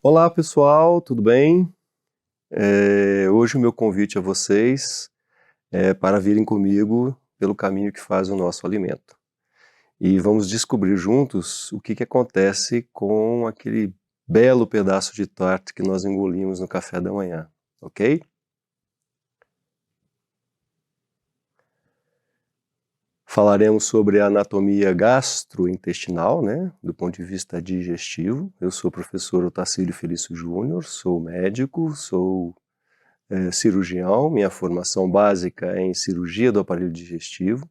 Olá pessoal, tudo bem? Hoje o meu convite a vocês é para virem comigo pelo caminho que faz o nosso alimento. E vamos descobrir juntos o que acontece com aquele belo pedaço de torta que nós engolimos no café da manhã, ok? Falaremos sobre a anatomia gastrointestinal, né, do ponto de vista digestivo. Eu sou o professor Otacílio Felício Júnior, sou médico, sou cirurgião, minha formação básica é em cirurgia do aparelho digestivo.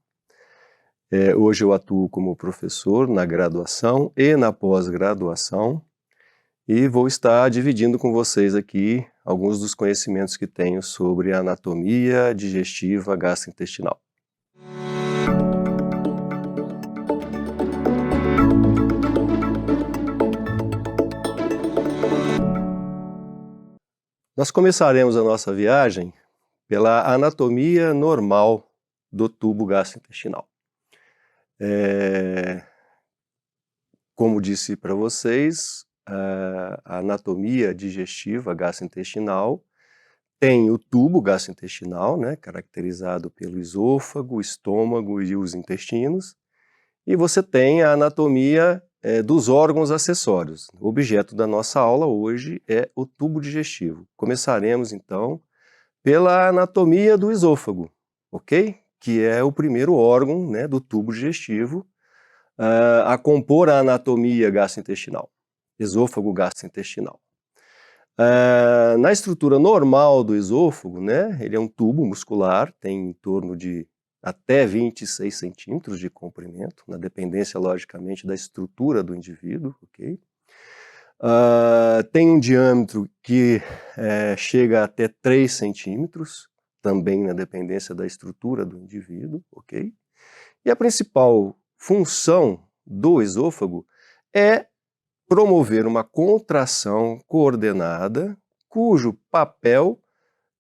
Hoje eu atuo como professor na graduação e na pós-graduação e vou estar dividindo com vocês aqui alguns dos conhecimentos que tenho sobre a anatomia digestiva gastrointestinal. Nós começaremos a nossa viagem pela anatomia normal do tubo gastrointestinal. Como disse para vocês, a anatomia digestiva gastrointestinal tem o tubo gastrointestinal, né, caracterizado pelo esôfago, estômago e os intestinos, e você tem a anatomia dos órgãos acessórios. O objeto da nossa aula hoje é o tubo digestivo. Começaremos então pela anatomia do esôfago, ok? Que é o primeiro órgão, né, do tubo digestivo a compor a anatomia gastrointestinal, esôfago gastrointestinal. Na estrutura normal do esôfago, né, ele é um tubo muscular, tem em torno de até 26 centímetros de comprimento, na dependência, logicamente, da estrutura do indivíduo, ok? Tem um diâmetro que chega até 3 centímetros, também na dependência da estrutura do indivíduo, ok? E a principal função do esôfago é promover uma contração coordenada, cujo papel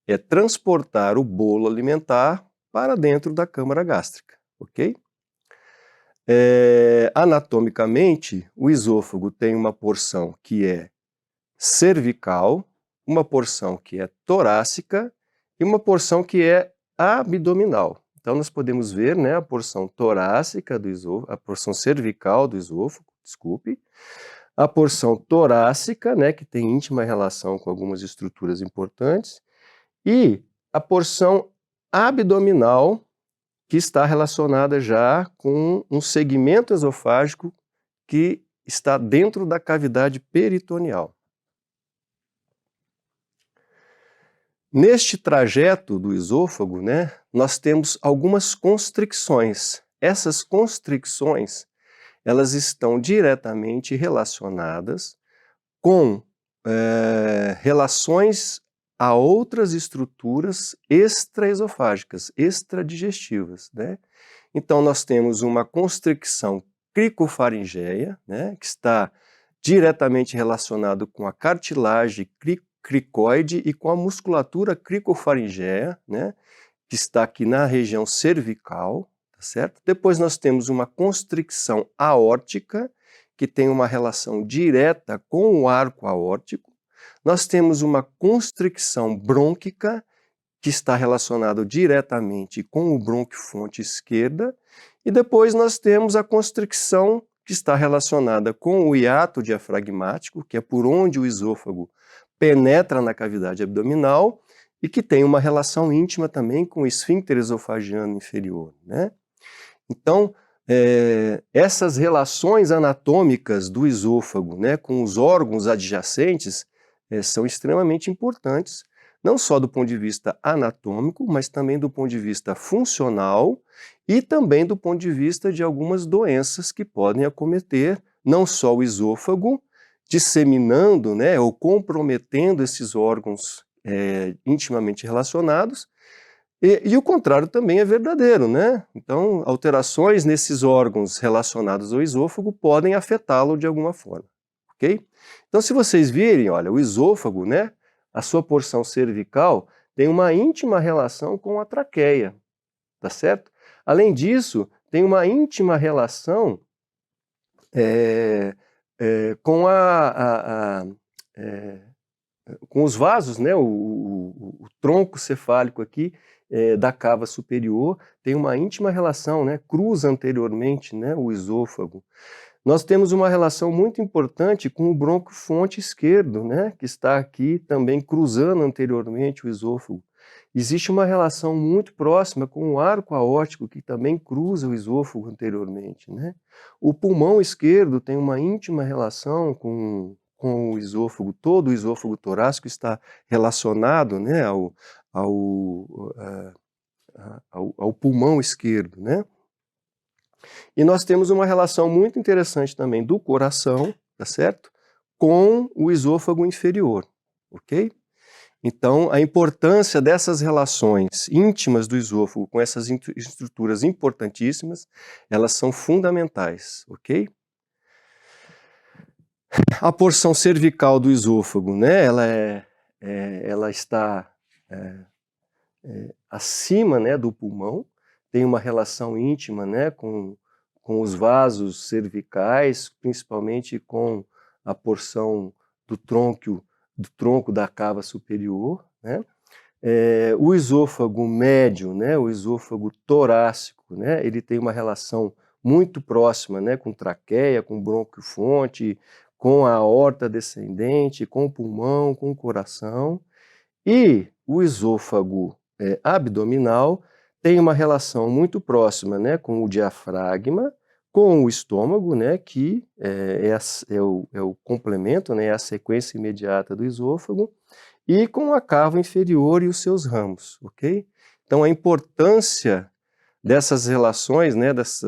é transportar o bolo alimentar para dentro da câmara gástrica, ok? Anatomicamente, o esôfago tem uma porção que é cervical, uma porção que é torácica e uma porção que é abdominal. Então nós podemos ver, né, a porção torácica do esôfago, a porção cervical do esôfago, desculpe, a porção torácica, né, que tem íntima relação com algumas estruturas importantes, e a porção abdominal, que está relacionada já com um segmento esofágico que está dentro da cavidade peritoneal. Neste trajeto do esôfago, né, nós temos algumas constricções. Essas constricções, elas estão diretamente relacionadas com relações a outras estruturas extraesofágicas, extradigestivas, né? Então nós temos uma constricção cricofaringeia, né, que está diretamente relacionado com a cartilagem cricoide e com a musculatura cricofaringeia, né, que está aqui na região cervical, tá certo? Depois nós temos uma constricção aórtica, que tem uma relação direta com o arco aórtico. Nós temos uma constricção brônquica, que está relacionado diretamente com o bronquiofonte esquerda, e depois nós temos a constricção que está relacionada com o hiato diafragmático, que é por onde o esôfago penetra na cavidade abdominal e que tem uma relação íntima também com o esfíncter esofagiano inferior, né? Então, essas relações anatômicas do esôfago, né, com os órgãos adjacentes são extremamente importantes, não só do ponto de vista anatômico, mas também do ponto de vista funcional e também do ponto de vista de algumas doenças que podem acometer não só o esôfago, disseminando, né, ou comprometendo esses órgãos intimamente relacionados, e o contrário também é verdadeiro, né? Então, alterações nesses órgãos relacionados ao esôfago podem afetá-lo de alguma forma, ok? Então, se vocês virem, olha, o esôfago, né, a sua porção cervical tem uma íntima relação com a traqueia, tá certo? Além disso, tem uma íntima relação com com os vasos, né, o tronco cefálico aqui da cava superior tem uma íntima relação, né, cruza anteriormente, né, o esôfago. Nós temos uma relação muito importante com o bronquiofonte esquerdo, né, que está aqui também cruzando anteriormente o esôfago. Existe uma relação muito próxima com o arco aórtico, que também cruza o esôfago anteriormente, né? O pulmão esquerdo tem uma íntima relação com o esôfago, todo o esôfago torácico está relacionado, né, ao pulmão esquerdo, né? E nós temos uma relação muito interessante também do coração, tá certo? Com o esôfago inferior, ok? Então, a importância dessas relações íntimas do esôfago com essas estruturas importantíssimas, elas são fundamentais, ok? A porção cervical do esôfago, né, ela está acima, né, do pulmão, tem uma relação íntima, né, com os vasos cervicais, principalmente com a porção do tronco da cava superior, né? O esôfago médio, né, o esôfago torácico, né, ele tem uma relação muito próxima, né, com traqueia, com bronquiofonte, com a aorta descendente, com o pulmão, com o coração. E o esôfago abdominal tem uma relação muito próxima, né, com o diafragma, com o estômago, né, que é o complemento, né, é a sequência imediata do esôfago, e com a cava inferior e os seus ramos, ok? Então, a importância dessas relações, né, dos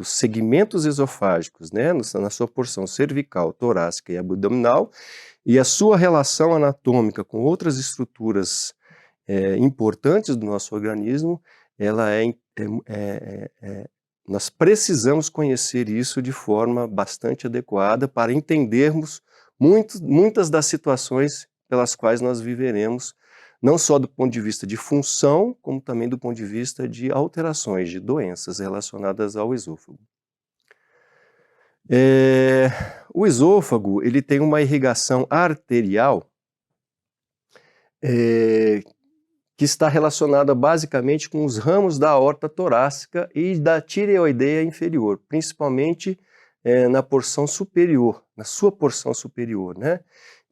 segmentos esofágicos, né, na sua porção cervical, torácica e abdominal, e a sua relação anatômica com outras estruturas importantes do nosso organismo, nós precisamos conhecer isso de forma bastante adequada para entendermos muitas das situações pelas quais nós viveremos, não só do ponto de vista de função, como também do ponto de vista de alterações, de doenças relacionadas ao esôfago. O esôfago, ele tem uma irrigação arterial que está relacionada basicamente com os ramos da aorta torácica e da tireoideia inferior, principalmente na porção superior, na sua porção superior, né?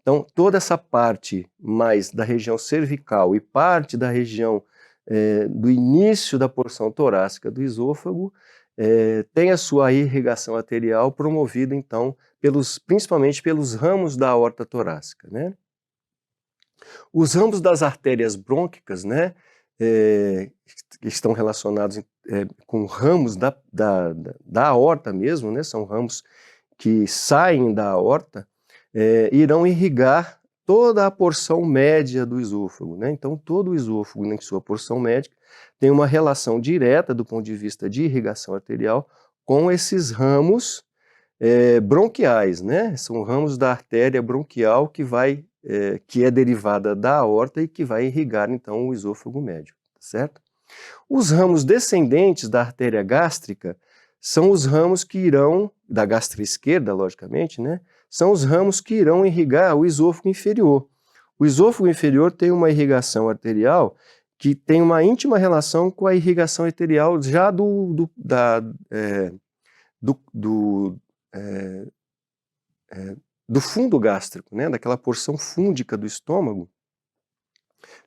Então, toda essa parte mais da região cervical e parte da região do início da porção torácica do esôfago tem a sua irrigação arterial promovida, então, principalmente pelos ramos da aorta torácica, né? Os ramos das artérias brônquicas, né, que estão relacionados com ramos da aorta mesmo, né, são ramos que saem da aorta, irão irrigar toda a porção média do esôfago, né? Então, todo o esôfago, em sua porção média, tem uma relação direta do ponto de vista de irrigação arterial com esses ramos bronquiais, né? São ramos da artéria bronquial que é derivada da aorta e que vai irrigar, então, o esôfago médio, certo? Os ramos descendentes da artéria gástrica são os ramos que irão, da gástria esquerda, logicamente, né? São os ramos que irão irrigar o esôfago inferior. O esôfago inferior tem uma irrigação arterial que tem uma íntima relação com a irrigação arterial já do fundo gástrico, né, daquela porção fúndica do estômago,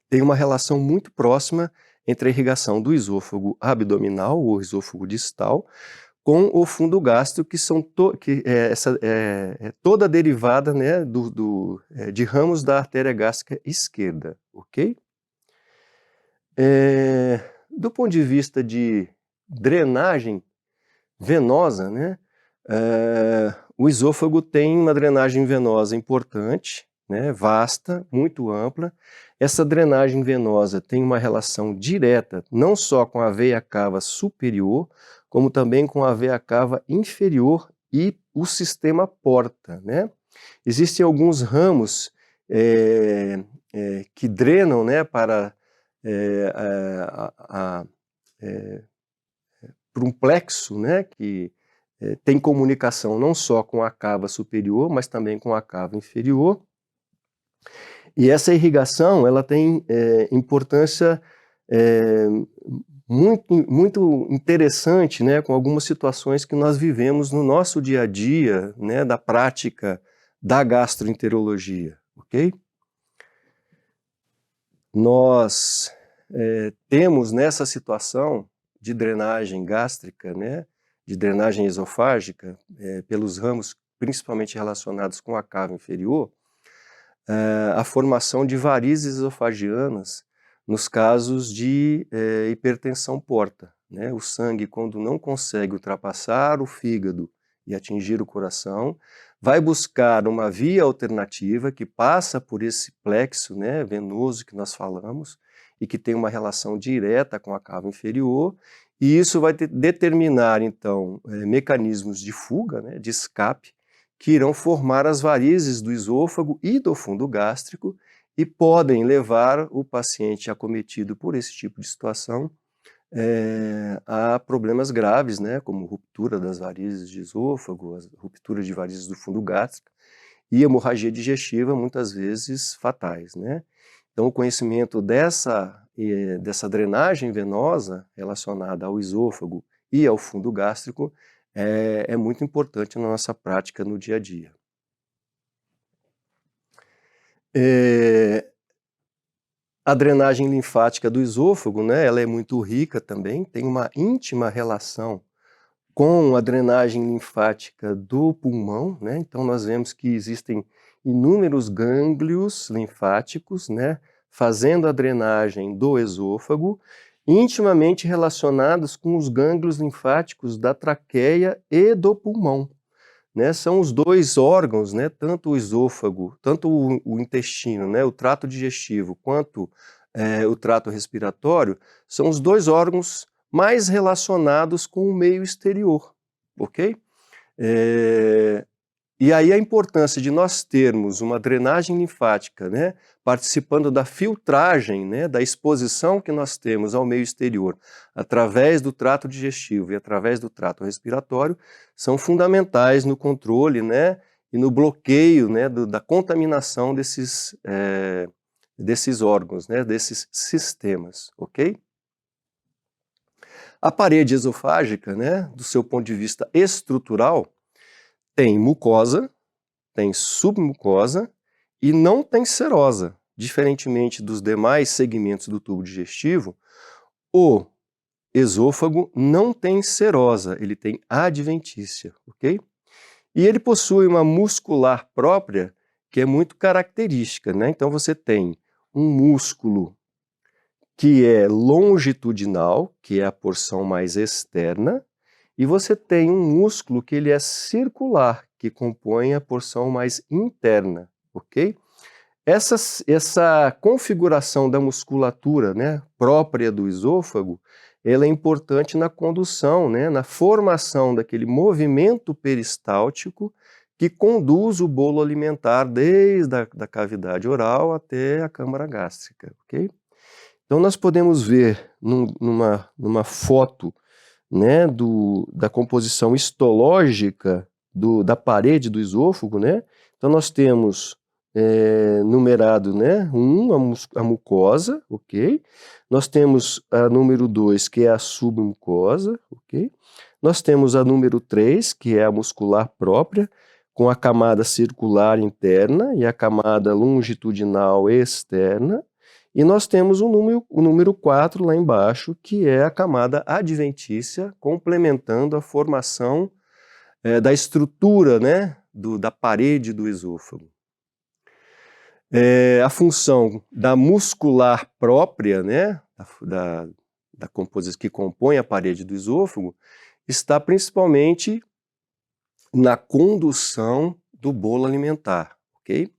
tem uma relação muito próxima entre a irrigação do esôfago abdominal, ou esôfago distal, com o fundo gástrico, que é toda derivada, né, de ramos da artéria gástrica esquerda, ok? Do ponto de vista de drenagem venosa, né, o esôfago tem uma drenagem venosa importante, né, vasta, muito ampla. Essa drenagem venosa tem uma relação direta não só com a veia cava superior, como também com a veia cava inferior e o sistema porta, né? Existem alguns ramos que drenam, né, para um plexo, né, que tem comunicação não só com a cava superior, mas também com a cava inferior. E essa irrigação, ela tem importância muito interessante, né, com algumas situações que nós vivemos no nosso dia a dia, né, da prática da gastroenterologia, ok? Nós temos nessa situação de drenagem gástrica, né, de drenagem esofágica, pelos ramos principalmente relacionados com a cava inferior, a formação de varizes esofagianas nos casos de hipertensão porta, né? O sangue, quando não consegue ultrapassar o fígado e atingir o coração, vai buscar uma via alternativa que passa por esse plexo, né, venoso que nós falamos e que tem uma relação direta com a cava inferior, e isso vai determinar, então, mecanismos de fuga, né, de escape, que irão formar as varizes do esôfago e do fundo gástrico e podem levar o paciente acometido por esse tipo de situação a problemas graves, né, como ruptura das varizes de esôfago, ruptura de varizes do fundo gástrico e hemorragia digestiva, muitas vezes fatais, né? Então, o conhecimento dessa drenagem venosa relacionada ao esôfago e ao fundo gástrico é muito importante na nossa prática no dia a dia. A drenagem linfática do esôfago, né, ela é muito rica também, tem uma íntima relação com a drenagem linfática do pulmão, né? Então nós vemos que existem inúmeros gânglios linfáticos, né, fazendo a drenagem do esôfago, intimamente relacionados com os gânglios linfáticos da traqueia e do pulmão, né? São os dois órgãos, né, tanto o esôfago, tanto o intestino, né, o trato digestivo, quanto o trato respiratório, são os dois órgãos mais relacionados com o meio exterior, ok? E aí a importância de nós termos uma drenagem linfática, né, participando da filtragem, né, da exposição que nós temos ao meio exterior, através do trato digestivo e através do trato respiratório, são fundamentais no controle, né, e no bloqueio, né, da contaminação desses órgãos, né, desses sistemas, ok? A parede esofágica, né, do seu ponto de vista estrutural, tem mucosa, tem submucosa e não tem serosa. Diferentemente dos demais segmentos do tubo digestivo, o esôfago não tem serosa, ele tem adventícia, ok? E ele possui uma muscular própria que é muito característica, né? Então você tem um músculo que é longitudinal, que é a porção mais externa, e você tem um músculo que ele é circular, que compõe a porção mais interna, ok? Essa configuração da musculatura, né, própria do esôfago, ela é importante na condução, né, na formação daquele movimento peristáltico que conduz o bolo alimentar desde a cavidade oral até a câmara gástrica, ok? Então nós podemos ver numa foto, né, da composição histológica da parede do esôfago, né? Então nós temos numerado, né, a mucosa, ok? Nós temos a número 2, que é a submucosa, ok? Nós temos a número 3, que é a muscular própria, com a camada circular interna e a camada longitudinal externa. E nós temos o número 4 lá embaixo, que é a camada adventícia, complementando a formação da estrutura, né, da parede do esôfago. A função da muscular própria, né, da composição que compõe a parede do esôfago, está principalmente na condução do bolo alimentar, ok?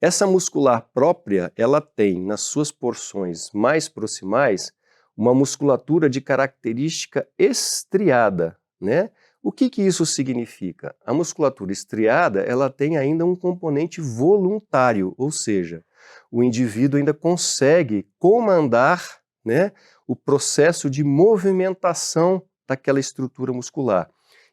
Essa muscular própria, ela tem nas suas porções mais proximais uma musculatura de característica estriada, né? O que isso significa? A musculatura estriada, ela tem ainda um componente voluntário, ou seja, o indivíduo ainda consegue comandar, né, o processo de movimentação daquela estrutura muscular.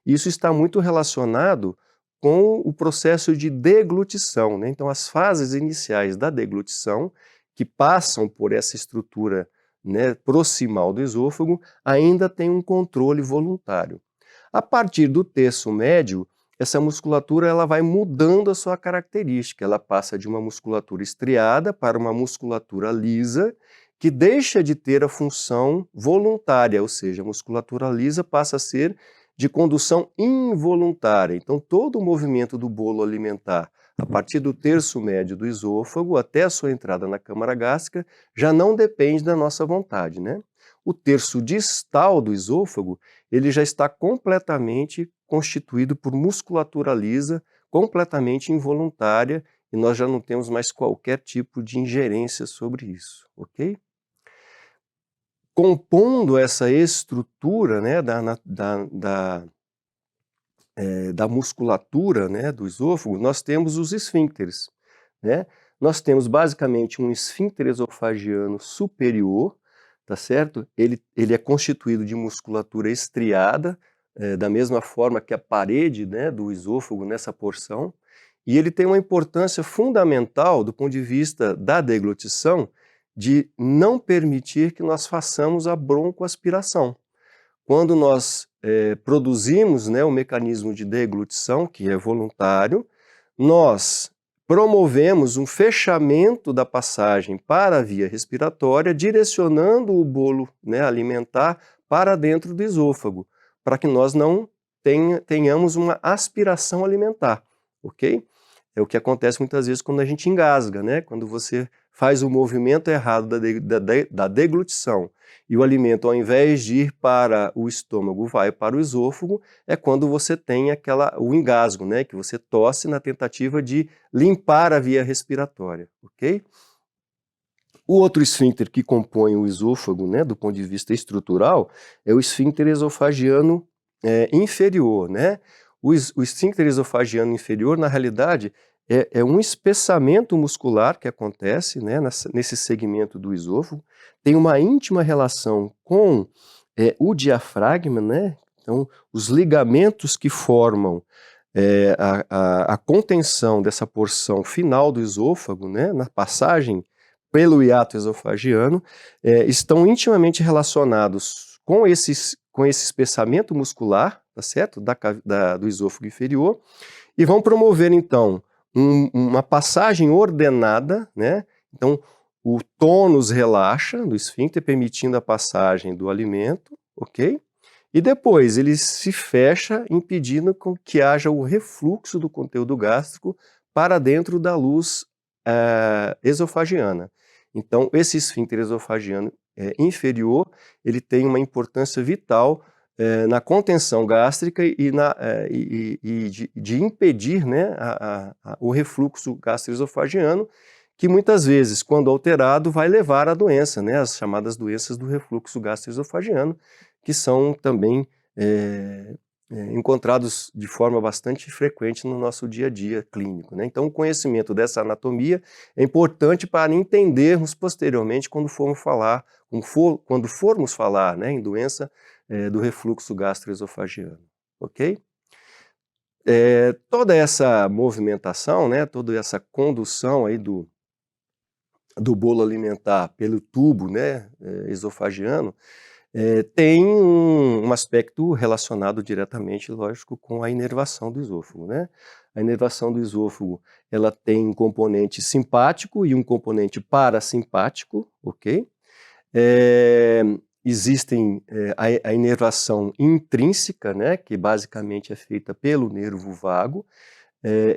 Isso está muito relacionado com o processo de deglutição, né? Então, as fases iniciais da deglutição, que passam por essa estrutura, né, proximal do esôfago, ainda tem um controle voluntário. A partir do terço médio, essa musculatura ela vai mudando a sua característica, ela passa de uma musculatura estriada para uma musculatura lisa, que deixa de ter a função voluntária, ou seja, a musculatura lisa passa a ser de condução involuntária. Então, todo o movimento do bolo alimentar, a partir do terço médio do esôfago até a sua entrada na câmara gástrica, já não depende da nossa vontade, né? O terço distal do esôfago, ele já está completamente constituído por musculatura lisa, completamente involuntária, e nós já não temos mais qualquer tipo de ingerência sobre isso, ok? Compondo essa estrutura, né, da musculatura, né, do esôfago, nós temos os esfíncteres, né? Nós temos basicamente um esfíncter esofagiano superior, tá certo? Ele é constituído de musculatura estriada, da mesma forma que a parede, né, do esôfago nessa porção, e ele tem uma importância fundamental do ponto de vista da deglutição, de não permitir que nós façamos a broncoaspiração. Quando nós produzimos, né, o mecanismo de deglutição, que é voluntário, nós promovemos um fechamento da passagem para a via respiratória, direcionando o bolo, né, alimentar para dentro do esôfago, para que nós não tenhamos uma aspiração alimentar, ok? É o que acontece muitas vezes quando a gente engasga, né? Quando você faz o movimento errado da deglutição e o alimento, ao invés de ir para o estômago, vai para o esôfago, é quando você tem o engasgo, né? Que você tosse na tentativa de limpar a via respiratória, ok? O outro esfíncter que compõe o esôfago, né, do ponto de vista estrutural, é o esfíncter esofagiano inferior, né? O esfíncter esofagiano inferior, na realidade, é um espessamento muscular que acontece, né, nesse segmento do esôfago, tem uma íntima relação com o diafragma, né? Então, os ligamentos que formam a contenção dessa porção final do esôfago, né, na passagem pelo hiato esofagiano, estão intimamente relacionados com esse espessamento muscular, tá certo? Do esôfago inferior, e vão promover, então, uma passagem ordenada, né? Então, o tônus relaxa do esfíncter, permitindo a passagem do alimento, ok? E depois ele se fecha, impedindo que haja o refluxo do conteúdo gástrico para dentro da luz esofagiana. Então, esse esfíncter esofagiano inferior, ele tem uma importância vital na contenção gástrica e de impedir, né, o refluxo gastroesofagiano, que muitas vezes, quando alterado, vai levar à doença, né, as chamadas doenças do refluxo gastroesofagiano, que são também encontrados de forma bastante frequente no nosso dia a dia clínico, né? Então, o conhecimento dessa anatomia é importante para entendermos posteriormente quando formos falar, né, em doença do refluxo gastroesofagiano, ok? Toda essa movimentação, né, toda essa condução aí do bolo alimentar pelo tubo, né, esofagiano, tem um aspecto relacionado diretamente, lógico, com a inervação do esôfago, né? A inervação do esôfago, ela tem um componente simpático e um componente parasimpático, ok? Existem a inervação intrínseca, né, que basicamente é feita pelo nervo vago,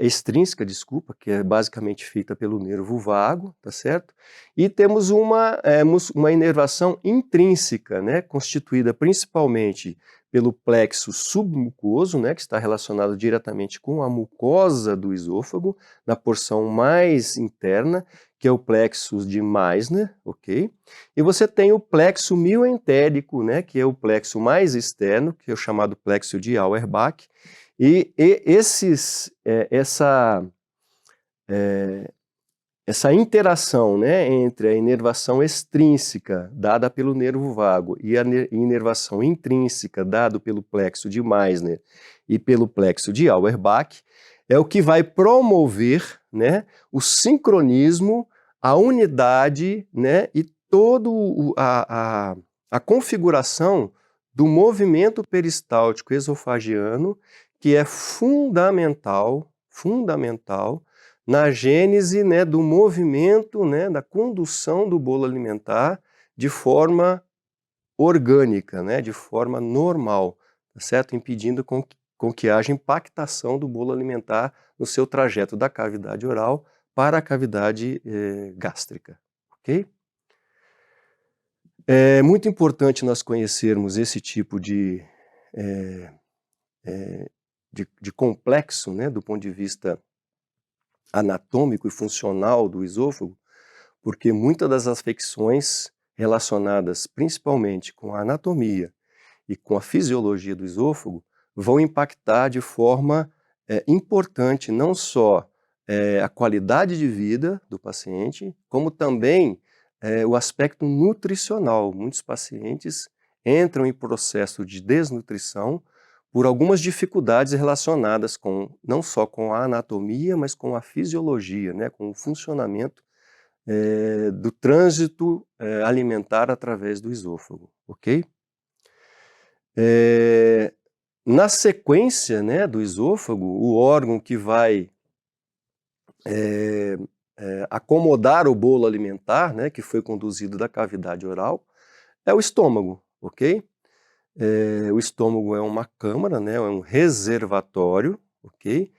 extrínseca, desculpa, que é basicamente feita pelo nervo vago, tá certo? E temos uma inervação intrínseca, né, constituída principalmente pelo plexo submucoso, né, que está relacionado diretamente com a mucosa do esôfago, na porção mais interna, que é o plexo de Meissner, ok? E você tem o plexo mioentérico, né, que é o plexo mais externo, que é o chamado plexo de Auerbach, e essa interação, né, entre a inervação extrínseca dada pelo nervo vago e a inervação intrínseca dada pelo plexo de Meissner e pelo plexo de Auerbach, é o que vai promover, né, o sincronismo, a unidade, né, e toda a configuração do movimento peristáltico esofagiano, que é fundamental na gênese, né, do movimento, né, da condução do bolo alimentar de forma orgânica, né, de forma normal, tá certo? Impedindo com que haja impactação do bolo alimentar no seu trajeto da cavidade oral para a cavidade gástrica, ok? É muito importante nós conhecermos esse tipo de complexo, né, do ponto de vista anatômico e funcional do esôfago, porque muitas das afecções relacionadas principalmente com a anatomia e com a fisiologia do esôfago vão impactar de forma importante não só a qualidade de vida do paciente, como também o aspecto nutricional. Muitos pacientes entram em processo de desnutrição por algumas dificuldades relacionadas não só com a anatomia, mas com a fisiologia, né, com o funcionamento do trânsito alimentar através do esôfago, ok? Na sequência, né, do esôfago, o órgão que vai acomodar o bolo alimentar, né, que foi conduzido da cavidade oral, é o estômago, ok? O estômago é uma câmara, né, é um reservatório, ok?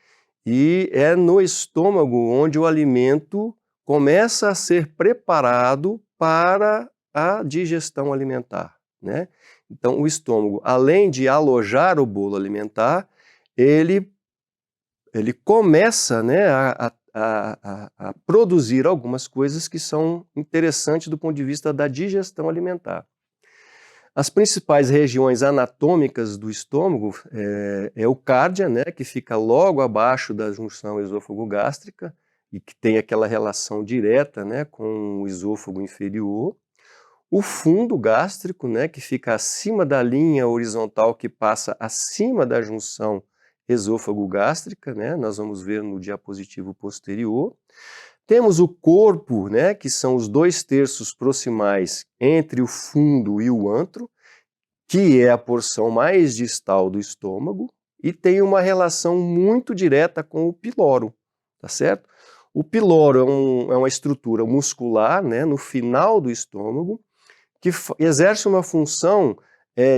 E é no estômago onde o alimento começa a ser preparado para a digestão alimentar, né? Então, o estômago, além de alojar o bolo alimentar, ele começa, né, a produzir algumas coisas que são interessantes do ponto de vista da digestão alimentar. As principais regiões anatômicas do estômago é o cárdia, né, que fica logo abaixo da junção esôfago-gástrica e que tem aquela relação direta, né, com o esôfago inferior. O fundo gástrico, né, que fica acima da linha horizontal que passa acima da junção esôfago-gástrica, né, nós vamos ver no diapositivo posterior. Temos o corpo, né, que são os 2/3 proximais entre o fundo e o antro, que é a porção mais distal do estômago, e tem uma relação muito direta com o piloro, tá certo? O piloro é uma estrutura muscular, né, no final do estômago, que exerce uma função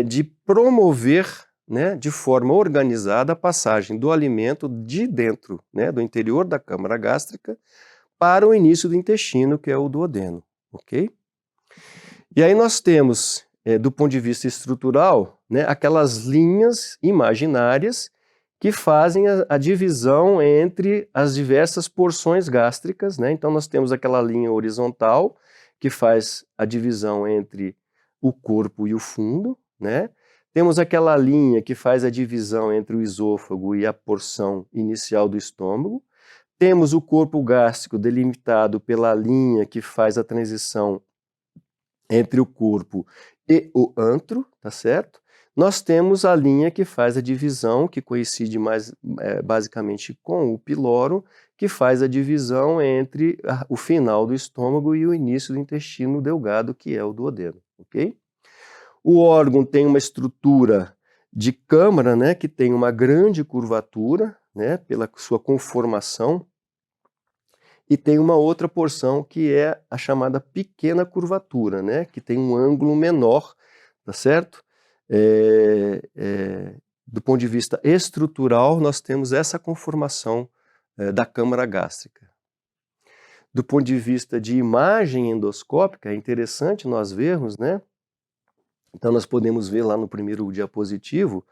de promover, né, de forma organizada a passagem do alimento de dentro, né, do interior da câmara gástrica, para o início do intestino, que é o duodeno, ok? E aí nós temos, do ponto de vista estrutural, né, aquelas linhas imaginárias que fazem a divisão entre as diversas porções gástricas, né? Então nós temos aquela linha horizontal que faz a divisão entre o corpo e o fundo, né? Temos aquela linha que faz a divisão entre o esôfago e a porção inicial do estômago. Temos o corpo gástrico delimitado pela linha que faz a transição entre o corpo e o antro, tá certo? Nós temos a linha que faz a divisão, que coincide mais basicamente com o piloro, que faz a divisão entre o final do estômago e o início do intestino delgado, que é o duodeno, ok? O órgão tem uma estrutura de câmara, né, que tem uma grande curvatura, né, pela sua conformação, e tem uma outra porção que é a chamada pequena curvatura, né, que tem um ângulo menor, tá certo? Do ponto de vista estrutural, nós temos essa conformação da câmara gástrica. Do ponto de vista de imagem endoscópica, é interessante nós vermos, né? Então nós podemos ver lá no primeiro diapositivo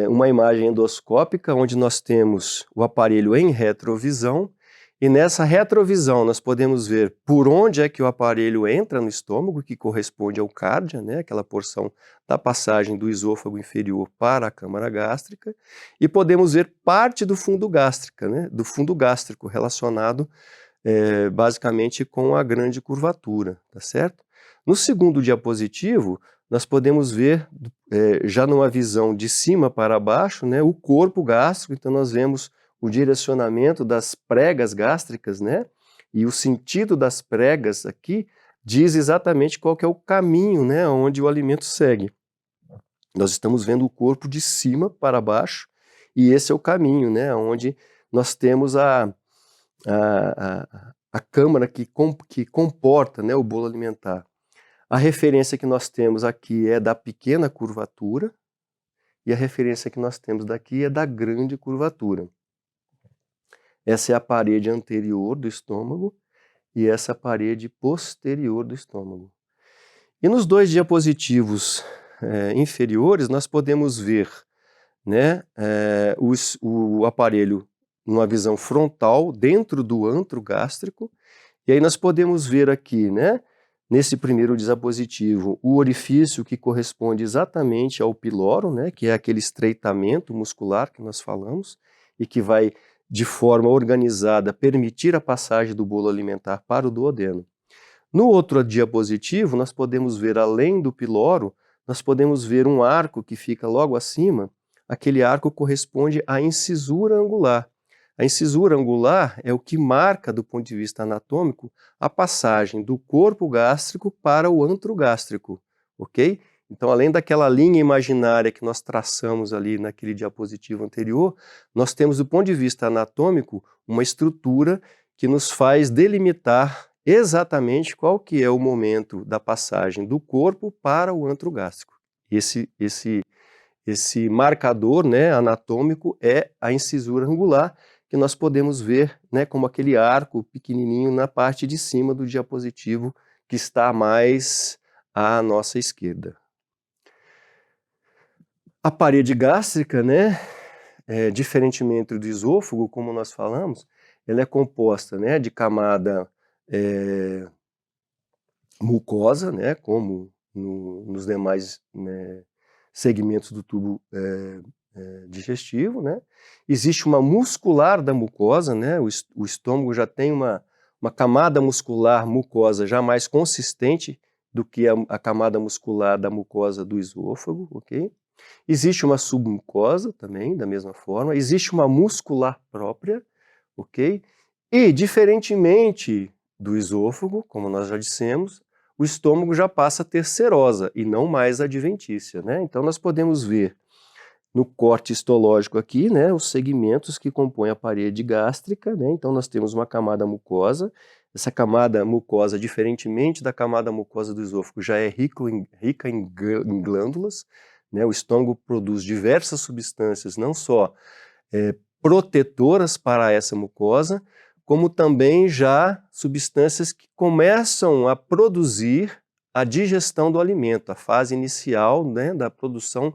uma imagem endoscópica onde nós temos o aparelho em retrovisão, e nessa retrovisão nós podemos ver por onde é que o aparelho entra no estômago, que corresponde ao cárdia, né, aquela porção da passagem do esôfago inferior para a câmara gástrica, e podemos ver parte do fundo gástrico, né, do fundo gástrico relacionado basicamente com a grande curvatura, tá certo? No segundo diapositivo, nós podemos ver, já numa visão de cima para baixo, né, o corpo gástrico. Então nós vemos o direcionamento das pregas gástricas, né, e o sentido das pregas aqui diz exatamente qual que é o caminho, né, onde o alimento segue. Nós estamos vendo o corpo de cima para baixo, e esse é o caminho, né, onde nós temos a câmara que comporta, né, o bolo alimentar. A referência que nós temos aqui é da pequena curvatura, e a referência que nós temos daqui é da grande curvatura. Essa é a parede anterior do estômago, e essa é a parede posterior do estômago. E nos dois diapositivos inferiores, nós podemos ver, né, o aparelho numa visão frontal, dentro do antro gástrico, e aí nós podemos ver aqui, né, nesse primeiro diapositivo, o orifício que corresponde exatamente ao piloro, né, que é aquele estreitamento muscular que nós falamos, e que vai, de forma organizada, permitir a passagem do bolo alimentar para o duodeno. No outro diapositivo, nós podemos ver, além do piloro, nós podemos ver um arco que fica logo acima. Aquele arco corresponde à incisura angular. A incisura angular é o que marca, do ponto de vista anatômico, a passagem do corpo gástrico para o antro gástrico, ok? Então, além daquela linha imaginária que nós traçamos ali naquele diapositivo anterior, nós temos, do ponto de vista anatômico, uma estrutura que nos faz delimitar exatamente qual que é o momento da passagem do corpo para o antro gástrico. Esse marcador, né, anatômico é a incisura angular, que nós podemos ver, né, como aquele arco pequenininho na parte de cima do diapositivo, que está mais à nossa esquerda. A parede gástrica, né, diferentemente do esôfago, como nós falamos, ela é composta, né, de camada mucosa, né, como nos demais, né, segmentos do tubo digestivo, né? Existe uma muscular da mucosa, né? O estômago já tem uma camada muscular mucosa já mais consistente do que a camada muscular da mucosa do esôfago, ok? Existe uma submucosa também, da mesma forma. Existe uma muscular própria, ok? E, diferentemente do esôfago, como nós já dissemos, o estômago já passa a ter serosa e não mais adventícia, né? Então nós podemos ver no corte histológico aqui, né, os segmentos que compõem a parede gástrica, né? Então nós temos uma camada mucosa. Essa camada mucosa, diferentemente da camada mucosa do esôfago, já é rica em glândulas, né? O estômago produz diversas substâncias, não só protetoras para essa mucosa, como também já substâncias que começam a produzir a digestão do alimento, a fase inicial, né, da produção,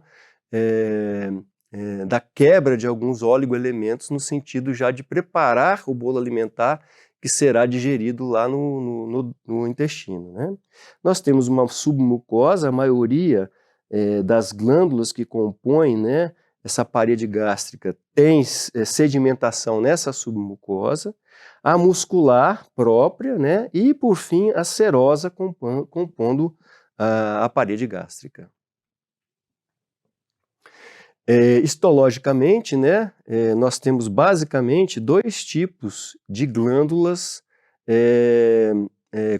da quebra de alguns oligoelementos, no sentido já de preparar o bolo alimentar que será digerido lá no intestino, né? Nós temos uma submucosa, a maioria das glândulas que compõem, né, essa parede gástrica tem sedimentação nessa submucosa, a muscular própria, né, e, por fim, a serosa compondo a parede gástrica. Histologicamente, né, nós temos basicamente dois tipos de glândulas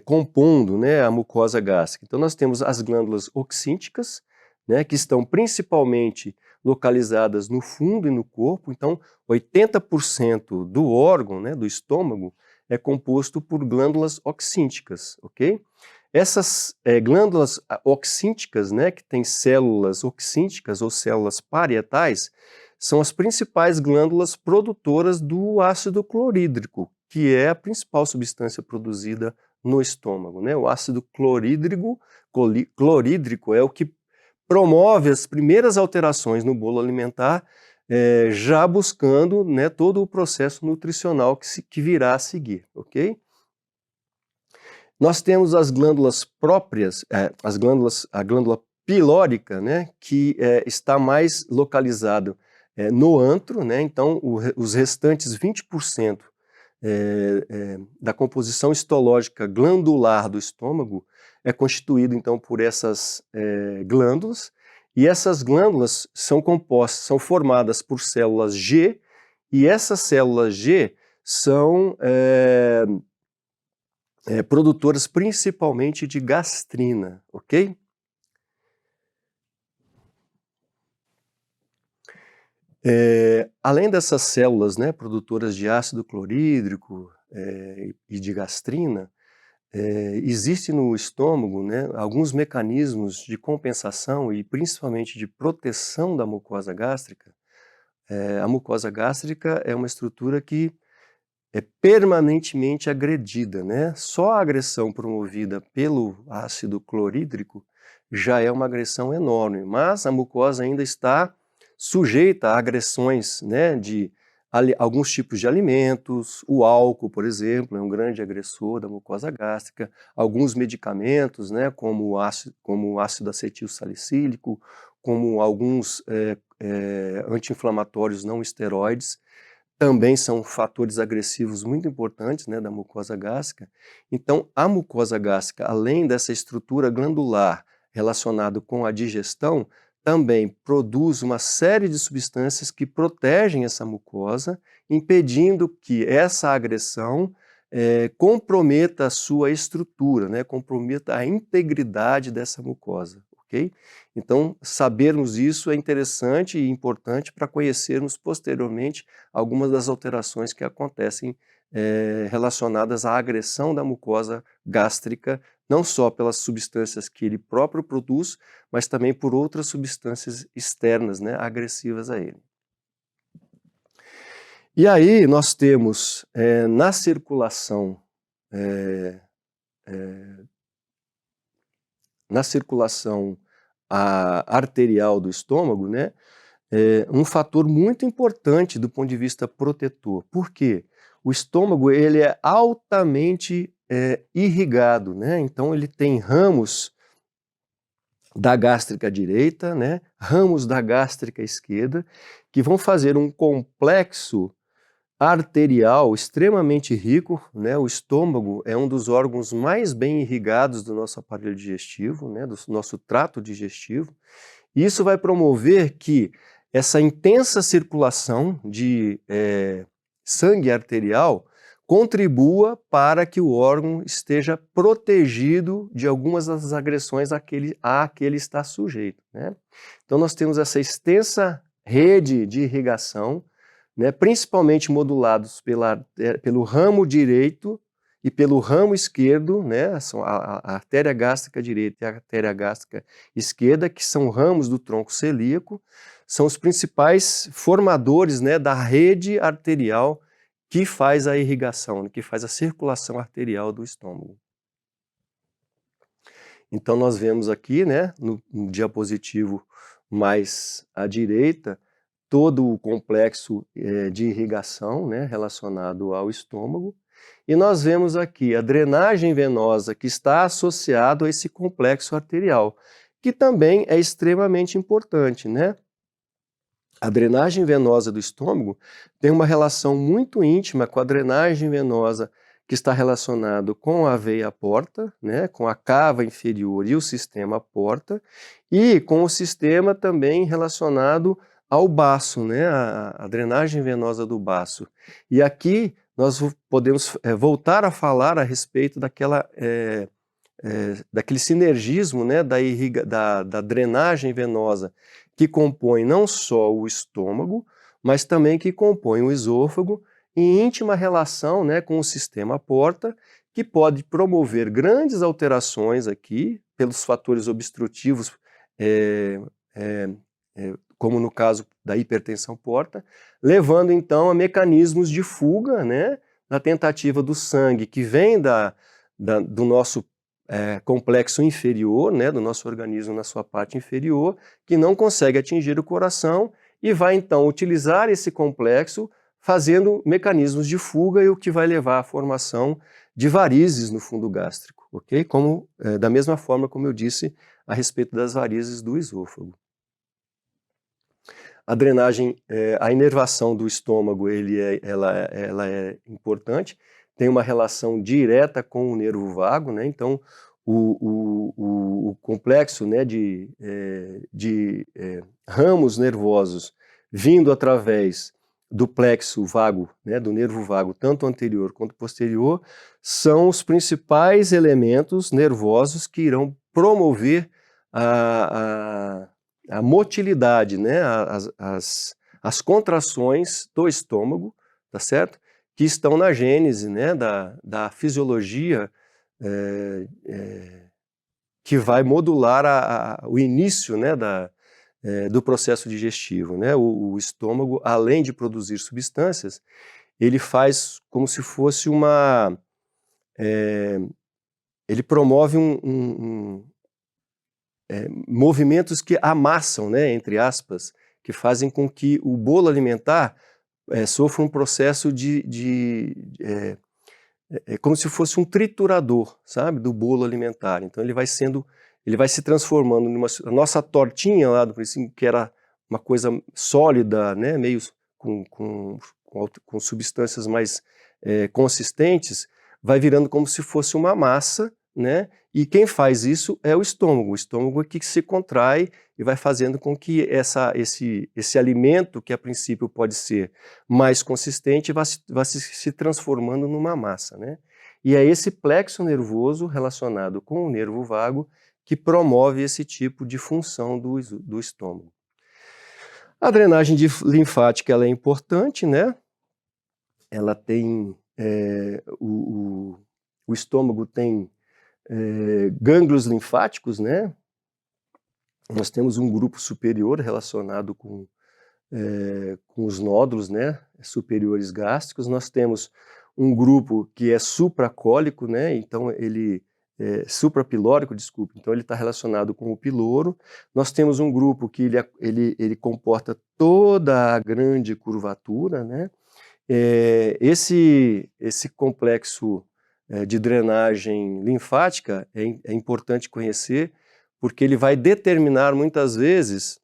compondo, né, a mucosa gástrica. Então nós temos as glândulas oxínticas, né, que estão principalmente localizadas no fundo e no corpo. Então 80% do órgão, né, do estômago, é composto por glândulas oxínticas, ok? Essas glândulas oxínticas, né, que têm células oxínticas ou células parietais, são as principais glândulas produtoras do ácido clorídrico, que é a principal substância produzida no estômago, né? O ácido clorídrico é o que promove as primeiras alterações no bolo alimentar, já buscando, né, todo o processo nutricional que virá a seguir, ok? Nós temos as glândulas próprias, a glândula pilórica, né, que está mais localizado no antro, né? Então os restantes 20% da composição histológica glandular do estômago é constituído então por essas glândulas, e essas glândulas são formadas por células G, e essas células G são produtoras principalmente de gastrina, ok? Além dessas células, né, produtoras de ácido clorídrico e de gastrina, existe no estômago, né, alguns mecanismos de compensação e principalmente de proteção da mucosa gástrica. A mucosa gástrica é uma estrutura que é permanentemente agredida, né? Só a agressão promovida pelo ácido clorídrico já é uma agressão enorme, mas a mucosa ainda está sujeita a agressões, né, de alguns tipos de alimentos. O álcool, por exemplo, é um grande agressor da mucosa gástrica. Alguns medicamentos, né, como o ácido acetil salicílico, como alguns anti-inflamatórios não esteroides, também são fatores agressivos muito importantes, né, da mucosa gástrica. Então, a mucosa gástrica, além dessa estrutura glandular relacionada com a digestão, também produz uma série de substâncias que protegem essa mucosa, impedindo que essa agressão comprometa a sua estrutura, né, comprometa a integridade dessa mucosa. Okay? Então, sabermos isso é interessante e importante para conhecermos posteriormente algumas das alterações que acontecem relacionadas à agressão da mucosa gástrica, não só pelas substâncias que ele próprio produz, mas também por outras substâncias externas, né, agressivas a ele. E aí nós temos na circulação arterial do estômago, né, um fator muito importante do ponto de vista protetor. Por quê? O estômago ele é altamente irrigado, né? Então ele tem ramos da gástrica direita, né? Ramos da gástrica esquerda, que vão fazer um complexo arterial extremamente rico, né? O estômago é um dos órgãos mais bem irrigados do nosso aparelho digestivo, né? Do nosso trato digestivo. E isso vai promover que essa intensa circulação de sangue arterial contribua para que o órgão esteja protegido de algumas das agressões a que ele está sujeito, né? Então nós temos essa extensa rede de irrigação, né, principalmente modulados pelo ramo direito e pelo ramo esquerdo, né, são a artéria gástrica direita e a artéria gástrica esquerda, que são ramos do tronco celíaco, são os principais formadores, né, da rede arterial que faz a irrigação, que faz a circulação arterial do estômago. Então nós vemos aqui, né, no diapositivo mais à direita, todo o complexo de irrigação, né, relacionado ao estômago, e nós vemos aqui a drenagem venosa que está associado a esse complexo arterial, que também é extremamente importante, né? A drenagem venosa do estômago tem uma relação muito íntima com a drenagem venosa que está relacionado com a veia porta, né, com a cava inferior e o sistema porta, e com o sistema também relacionado ao baço, né, a drenagem venosa do baço. E aqui nós podemos voltar a falar a respeito daquele sinergismo, né, da drenagem venosa que compõe não só o estômago, mas também que compõe o esôfago, em íntima relação, né, com o sistema porta, que pode promover grandes alterações aqui, pelos fatores obstrutivos, como no caso da hipertensão porta, levando então a mecanismos de fuga, né, na tentativa do sangue que vem do nosso complexo inferior, né, do nosso organismo na sua parte inferior, que não consegue atingir o coração e vai então utilizar esse complexo fazendo mecanismos de fuga, e o que vai levar à formação de varizes no fundo gástrico, ok? Da mesma forma como eu disse a respeito das varizes do esôfago. A drenagem, a inervação do estômago, ela é importante, tem uma relação direta com o nervo vago, né? Então, o complexo, né, de ramos nervosos vindo através do plexo vago, né, do nervo vago, tanto anterior quanto posterior, são os principais elementos nervosos que irão promover a motilidade, né, as contrações do estômago, tá certo? Que estão na gênese, né, da fisiologia que vai modular o início, né, do processo digestivo, né? O estômago, além de produzir substâncias, ele faz como se fosse ele promove movimentos que amassam, né, entre aspas, que fazem com que o bolo alimentar sofra um processo como se fosse um triturador, sabe, do bolo alimentar. Então ele vai se transformando a nossa tortinha lá do princípio, que era uma coisa sólida, né, meio com substâncias mais consistentes, vai virando como se fosse uma massa, né? E quem faz isso é o estômago. O estômago é que se contrai e vai fazendo com que esse alimento, que a princípio pode ser mais consistente, vá se transformando numa massa, né? E é esse plexo nervoso relacionado com o nervo vago que promove esse tipo de função do estômago. A drenagem linfática ela é importante, né? Ela tem, o estômago tem gânglios linfáticos, né? Nós temos um grupo superior relacionado com os nódulos, né, superiores gástricos. Nós temos um grupo que é supracólico, né, então suprapilórico, desculpe, então ele está relacionado com o piloro. Nós temos um grupo que ele comporta toda a grande curvatura, né. Esse complexo de drenagem linfática é importante conhecer, porque ele vai determinar muitas vezes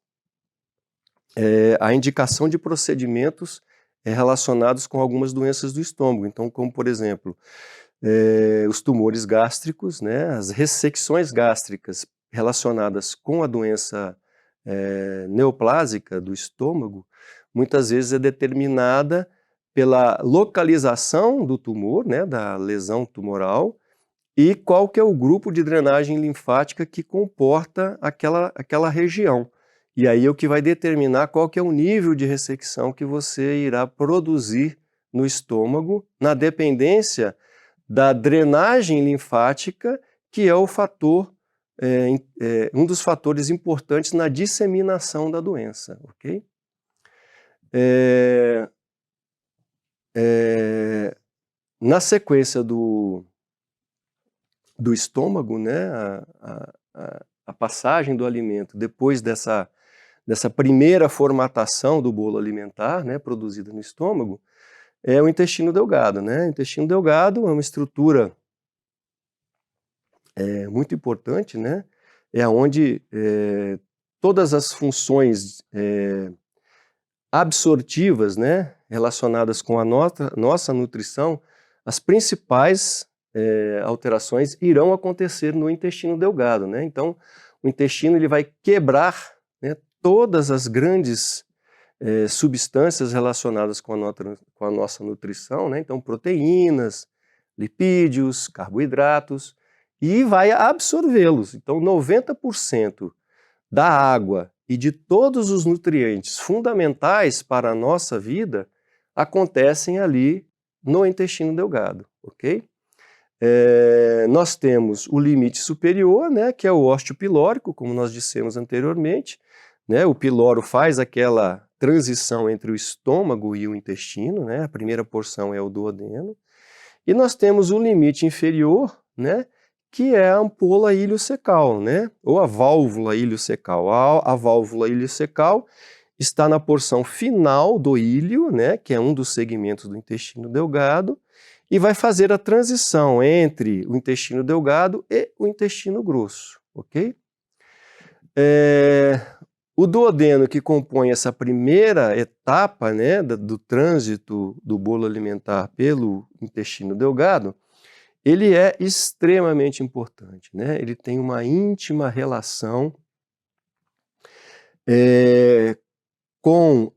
a indicação de procedimentos relacionados com algumas doenças do estômago. Então, como por exemplo, os tumores gástricos, né, as ressecções gástricas relacionadas com a doença neoplásica do estômago, muitas vezes é determinada pela localização do tumor, né, da lesão tumoral, e qual que é o grupo de drenagem linfática que comporta aquela região. E aí é o que vai determinar qual que é o nível de ressecção que você irá produzir no estômago, na dependência da drenagem linfática, que é o fator, um dos fatores importantes na disseminação da doença, ok? Na sequência do estômago, né, a passagem do alimento depois dessa primeira formatação do bolo alimentar, né, produzida no estômago, é o intestino delgado, né? O intestino delgado é uma estrutura muito importante, né? É onde todas as funções absortivas, né, relacionadas com a nossa nutrição, as principais alterações irão acontecer no intestino delgado, né? Então, o intestino ele vai quebrar, né, todas as grandes substâncias relacionadas com a nossa nutrição, né? Então, proteínas, lipídios, carboidratos, e vai absorvê-los. Então, 90% da água e de todos os nutrientes fundamentais para a nossa vida acontecem ali no intestino delgado, ok? Nós temos o limite superior, né, que é o ósteo pilórico, como nós dissemos anteriormente, né? O piloro faz aquela transição entre o estômago e o intestino, né? A primeira porção é o duodeno. E nós temos o limite inferior, né, que é a ampola iliocecal, né, ou a válvula iliocecal. A válvula iliocecal está na porção final do íleo, né, que é um dos segmentos do intestino delgado, e vai fazer a transição entre o intestino delgado e o intestino grosso, ok? O duodeno, que compõe essa primeira etapa, né, do trânsito do bolo alimentar pelo intestino delgado, ele é extremamente importante, né? Ele tem uma íntima relação com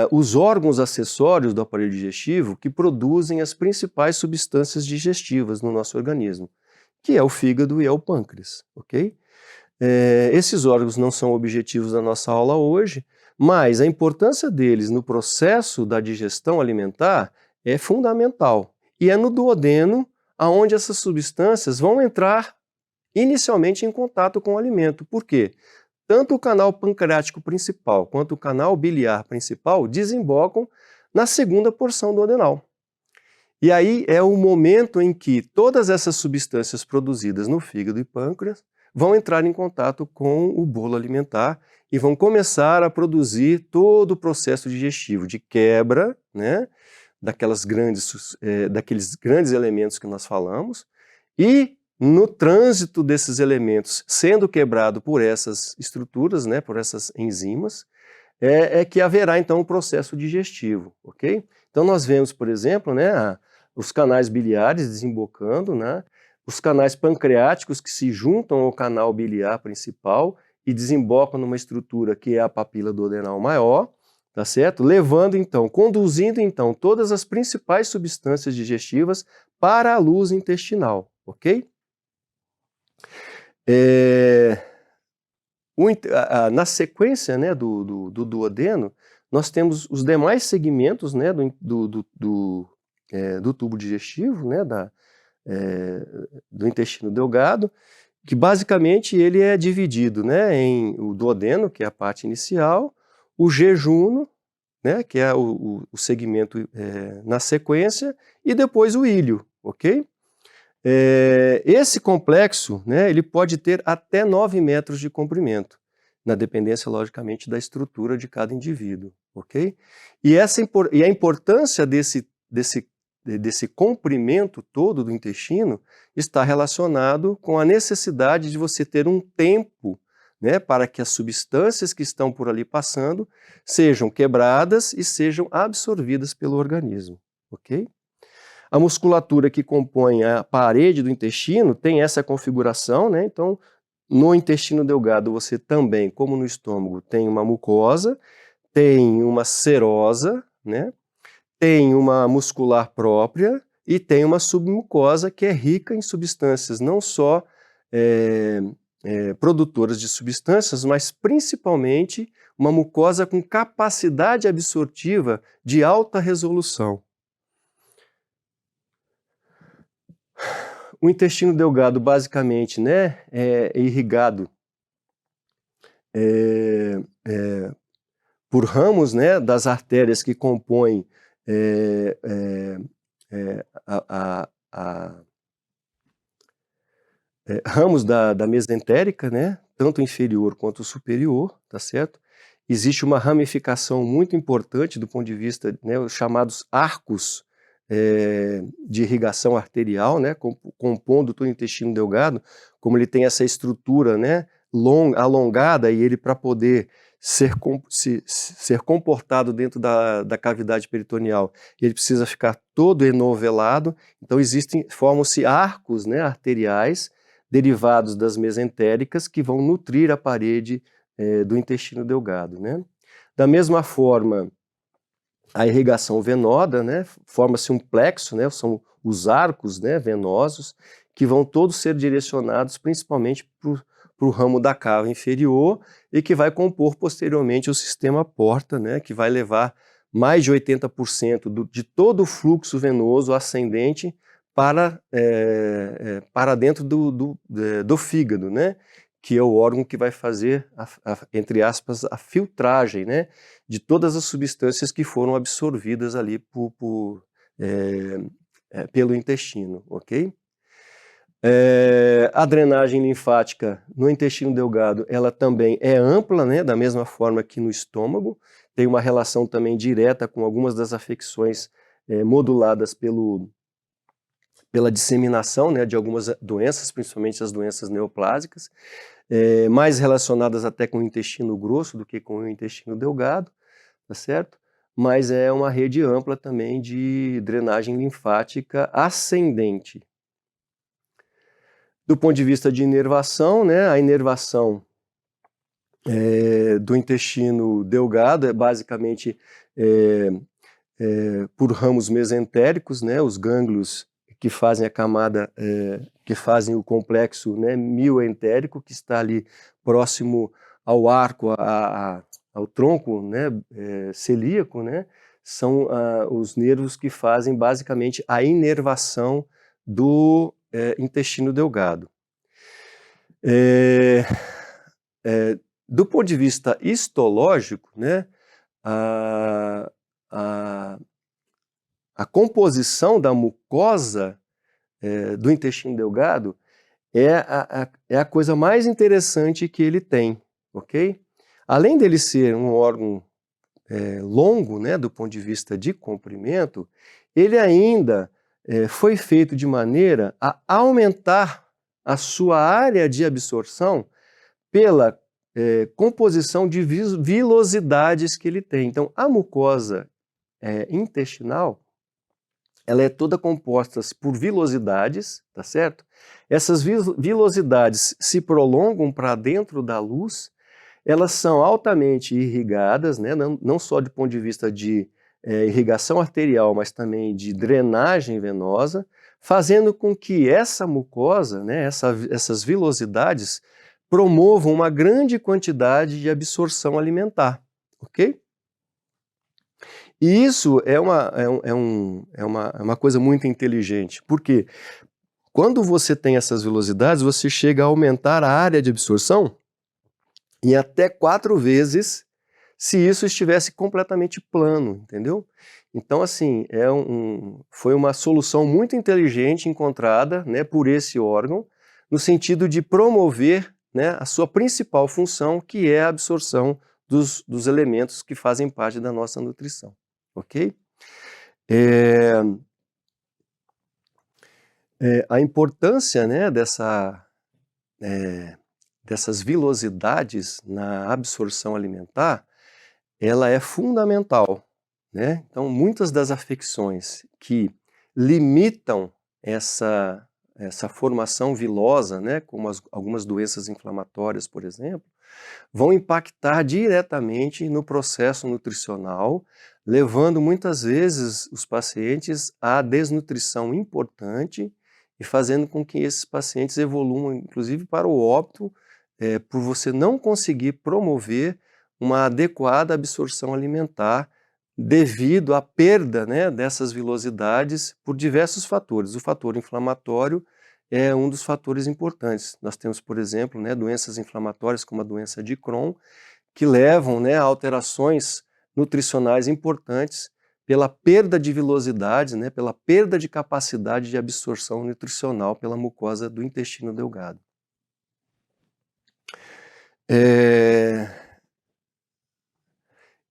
os órgãos acessórios do aparelho digestivo que produzem as principais substâncias digestivas no nosso organismo, que é o fígado e é o pâncreas, ok? Esses órgãos não são objetivos da nossa aula hoje, mas a importância deles no processo da digestão alimentar é fundamental. E é no duodeno aonde essas substâncias vão entrar inicialmente em contato com o alimento. Por quê? Tanto o canal pancreático principal quanto o canal biliar principal desembocam na segunda porção duodenal. E aí é o momento em que todas essas substâncias produzidas no fígado e pâncreas vão entrar em contato com o bolo alimentar e vão começar a produzir todo o processo digestivo de quebra, né, daqueles grandes elementos que nós falamos, e no trânsito desses elementos sendo quebrado por essas estruturas, né, por essas enzimas, é que haverá então o processo digestivo, ok? Então nós vemos, por exemplo, né, os canais biliares desembocando, né, os canais pancreáticos que se juntam ao canal biliar principal e desembocam numa estrutura que é a papila duodenal maior, tá certo? Conduzindo então todas as principais substâncias digestivas para a luz intestinal, ok? Na sequência, né, do duodeno, nós temos os demais segmentos, né, do tubo digestivo, né, do intestino delgado, que basicamente ele é dividido, né, em o duodeno, que é a parte inicial, o jejuno, né, que é o segmento na sequência, e depois o íleo, ok? Esse complexo, né, ele pode ter até 9 metros de comprimento, na dependência, logicamente, da estrutura de cada indivíduo, ok? E a importância desse comprimento todo do intestino está relacionado com a necessidade de você ter um tempo, né, para que as substâncias que estão por ali passando sejam quebradas e sejam absorvidas pelo organismo, ok? A musculatura que compõe a parede do intestino tem essa configuração, né? Então, no intestino delgado você também, como no estômago, tem uma mucosa, tem uma serosa, né? Tem uma muscular própria e tem uma submucosa que é rica em substâncias, não só produtoras de substâncias, mas principalmente uma mucosa com capacidade absortiva de alta resolução. O intestino delgado, basicamente, né, é irrigado por ramos, né, das artérias que compõem ramos da mesentérica, né, tanto inferior quanto superior, tá certo? Existe uma ramificação muito importante do ponto de vista, né, os chamados arcos de irrigação arterial, né, compondo todo o intestino delgado, como ele tem essa estrutura, né, alongada, e ele, para poder ser comportado dentro da cavidade peritoneal, ele precisa ficar todo enovelado. Então formam-se arcos, né, arteriais derivados das mesentéricas que vão nutrir a parede do intestino delgado, né? Da mesma forma, a irrigação venosa, né, forma-se um plexo, né, são os arcos, né, venosos, que vão todos ser direcionados principalmente para o ramo da cava inferior e que vai compor posteriormente o sistema porta, né, que vai levar mais de 80% de todo o fluxo venoso ascendente para dentro do fígado, né, que é o órgão que vai fazer, entre aspas, a filtragem, né, de todas as substâncias que foram absorvidas ali pelo intestino, ok? A drenagem linfática no intestino delgado, ela também é ampla, né, da mesma forma que no estômago, tem uma relação também direta com algumas das afecções moduladas pela disseminação, né, de algumas doenças, principalmente as doenças neoplásicas. mais relacionadas até com o intestino grosso do que com o intestino delgado, tá certo? Mas é uma rede ampla também de drenagem linfática ascendente. Do ponto de vista de inervação, né, a inervação do intestino delgado é basicamente por ramos mesentéricos, né, os gânglios que fazem a camada, que fazem o complexo, né, mioentérico, que está ali próximo ao arco, ao tronco, né, celíaco, né, são os nervos que fazem basicamente a inervação do intestino delgado. Do ponto de vista histológico, né, a composição da mucosa do intestino delgado é a coisa mais interessante que ele tem, ok? Além dele ser um órgão longo, né, do ponto de vista de comprimento, ele ainda foi feito de maneira a aumentar a sua área de absorção pela composição de vilosidades que ele tem. Então, a mucosa intestinal, ela é toda composta por vilosidades, tá certo? Essas vilosidades se prolongam para dentro da luz, elas são altamente irrigadas, né? Não só do ponto de vista de irrigação arterial, mas também de drenagem venosa, fazendo com que essa mucosa, né, essas vilosidades, promovam uma grande quantidade de absorção alimentar, ok? E isso é uma coisa muito inteligente, porque quando você tem essas velocidades, você chega a aumentar a área de absorção em até 4 vezes se isso estivesse completamente plano, entendeu? Então, assim, foi uma solução muito inteligente encontrada, né, por esse órgão, no sentido de promover, né, a sua principal função, que é a absorção dos elementos que fazem parte da nossa nutrição. Ok? A importância, né, dessas vilosidades na absorção alimentar, ela é fundamental, né? Então, muitas das afecções que limitam essa formação vilosa, né, como algumas doenças inflamatórias, por exemplo, vão impactar diretamente no processo nutricional, levando muitas vezes os pacientes à desnutrição importante e fazendo com que esses pacientes evoluam, inclusive, para o óbito, por você não conseguir promover uma adequada absorção alimentar devido à perda, né, dessas vilosidades por diversos fatores. O fator inflamatório é um dos fatores importantes. Nós temos, por exemplo, né, doenças inflamatórias como a doença de Crohn, que levam, né, a alterações nutricionais importantes pela perda de vilosidades, né, pela perda de capacidade de absorção nutricional pela mucosa do intestino delgado.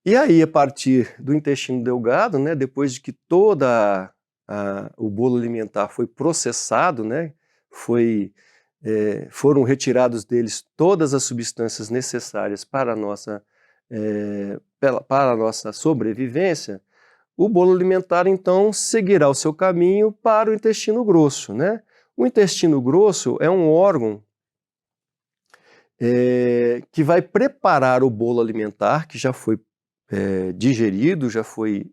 E aí, a partir do intestino delgado, né, depois de que toda o bolo alimentar foi processado, né, foram retirados deles todas as substâncias necessárias para a nossa sobrevivência, o bolo alimentar, então, seguirá o seu caminho para o intestino grosso, né? O intestino grosso é um órgão que vai preparar o bolo alimentar, que já foi digerido, já foi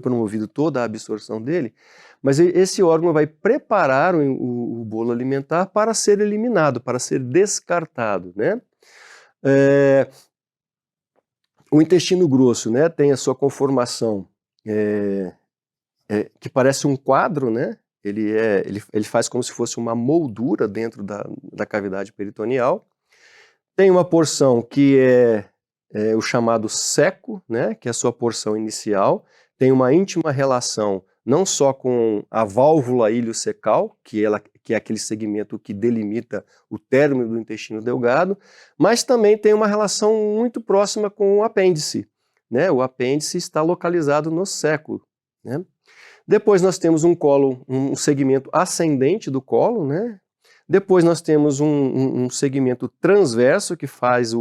promovido toda a absorção dele, mas esse órgão vai preparar o bolo alimentar para ser eliminado, para ser descartado, né? O intestino grosso, né, tem a sua conformação que parece um quadro, né? Ele faz como se fosse uma moldura dentro da cavidade peritoneal. Tem uma porção que é o chamado seco, né, que é a sua porção inicial, tem uma íntima relação não só com a válvula iliocecal, que é aquele segmento que delimita o término do intestino delgado, mas também tem uma relação muito próxima com o apêndice, né? O apêndice está localizado no seco, né? Depois nós temos um segmento ascendente do colo, né? Depois nós temos um segmento transverso que faz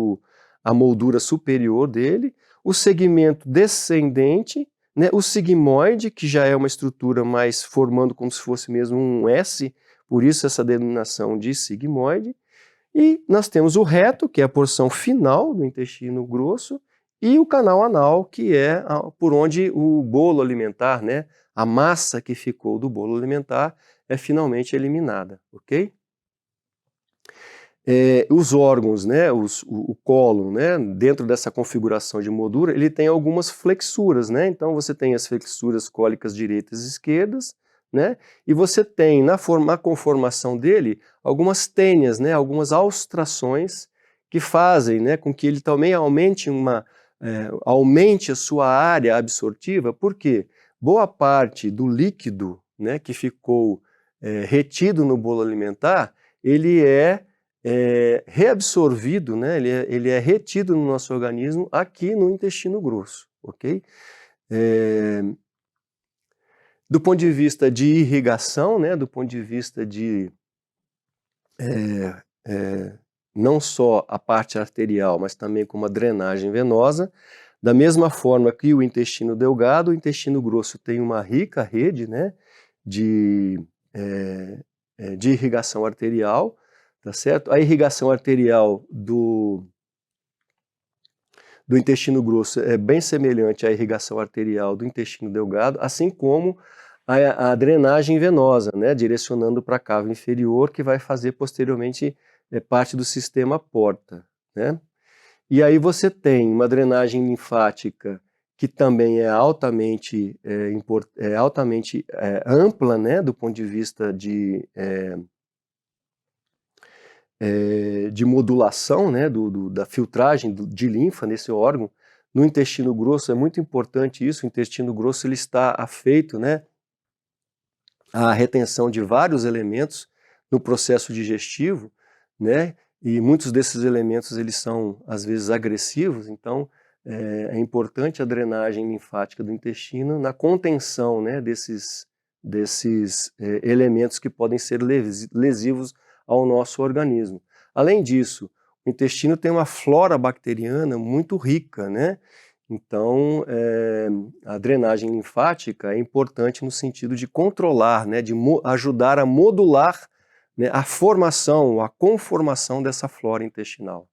a moldura superior dele, o segmento descendente, né, o sigmoide, que já é uma estrutura mais formando como se fosse mesmo um S, por isso essa denominação de sigmoide, e nós temos o reto, que é a porção final do intestino grosso, e o canal anal, que é por onde o bolo alimentar, né, a massa que ficou do bolo alimentar, é finalmente eliminada, ok? Os órgãos, né, o cólon, né, dentro dessa configuração de moldura, ele tem algumas flexuras, né? Então você tem as flexuras cólicas direitas e esquerdas, né? E você tem na conformação dele algumas tênias, né, algumas austrações que fazem, né, com que ele também aumente a sua área absortiva, porque boa parte do líquido, né, que ficou retido no bolo alimentar, ele é reabsorvido, né? Ele é retido no nosso organismo aqui no intestino grosso, ok? Do ponto de vista de irrigação, né? Do ponto de vista de não só a parte arterial, mas também com uma drenagem venosa, da mesma forma que o intestino delgado, o intestino grosso tem uma rica rede, né? de irrigação arterial, tá certo? A irrigação arterial do intestino grosso é bem semelhante à irrigação arterial do intestino delgado, assim como a drenagem venosa, né, direcionando para a cava inferior, que vai fazer posteriormente parte do sistema porta, né? E aí você tem uma drenagem linfática que também é altamente, ampla, né, do ponto de vista de modulação, né, da filtragem de linfa nesse órgão. No intestino grosso é muito importante isso. O intestino grosso ele está afeito, né, à retenção de vários elementos no processo digestivo, né, e muitos desses elementos eles são às vezes agressivos. Então é importante a drenagem linfática do intestino na contenção, né, desses elementos que podem ser lesivos ao nosso organismo. Além disso, o intestino tem uma flora bacteriana muito rica, né? Então, a drenagem linfática é importante no sentido de controlar, né, de ajudar a modular, né, a formação, a conformação dessa flora intestinal.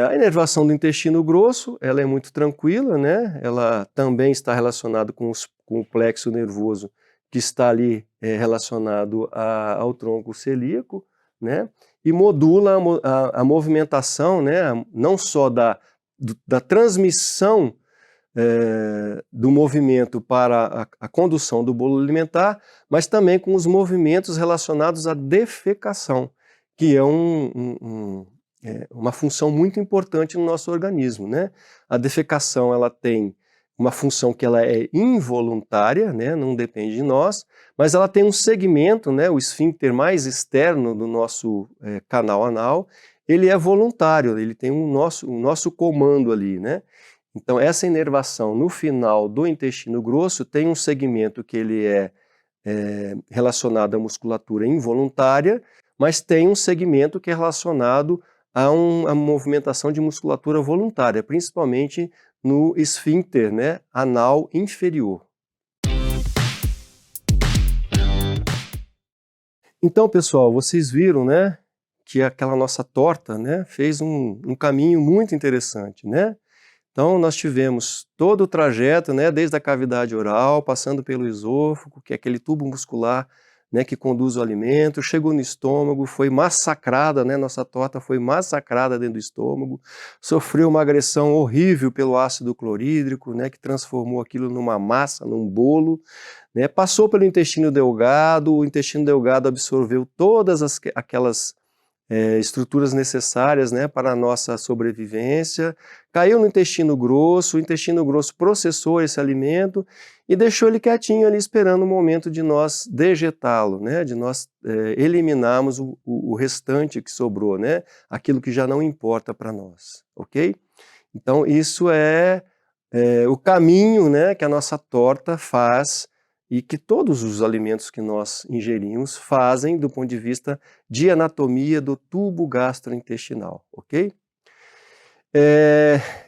A inervação do intestino grosso, ela é muito tranquila, né? Ela também está relacionada com o plexo nervoso, que está ali relacionado ao tronco celíaco, né? E modula a movimentação, né? Não só da transmissão do movimento para a condução do bolo alimentar, mas também com os movimentos relacionados à defecação, que é uma função muito importante no nosso organismo, né? A defecação ela tem uma função que ela é involuntária, né? Não depende de nós, mas ela tem um segmento, né? O esfíncter mais externo do nosso canal anal, ele é voluntário, ele tem o nosso comando ali, né? Então essa inervação no final do intestino grosso tem um segmento que ele é relacionado à musculatura involuntária, mas tem um segmento que é relacionado a movimentação de musculatura voluntária, principalmente no esfíncter, né, anal inferior. Então, pessoal, vocês viram, né, que aquela nossa torta, né, fez um caminho muito interessante, né? Então, nós tivemos todo o trajeto, né, desde a cavidade oral, passando pelo esôfago, que é aquele tubo muscular, né, que conduz o alimento, chegou no estômago, foi massacrada, né, nossa torta foi massacrada dentro do estômago, sofreu uma agressão horrível pelo ácido clorídrico, né, que transformou aquilo numa massa, num bolo, né, passou pelo intestino delgado, o intestino delgado absorveu todas aquelas estruturas necessárias, né, para a nossa sobrevivência, caiu no intestino grosso, o intestino grosso processou esse alimento e deixou ele quietinho ali esperando o momento de nós dejetá-lo, né, de nós eliminarmos o restante que sobrou, né, aquilo que já não importa para nós, ok? Então isso é o caminho, né, que a nossa torta faz e que todos os alimentos que nós ingerimos fazem do ponto de vista de anatomia do tubo gastrointestinal, ok?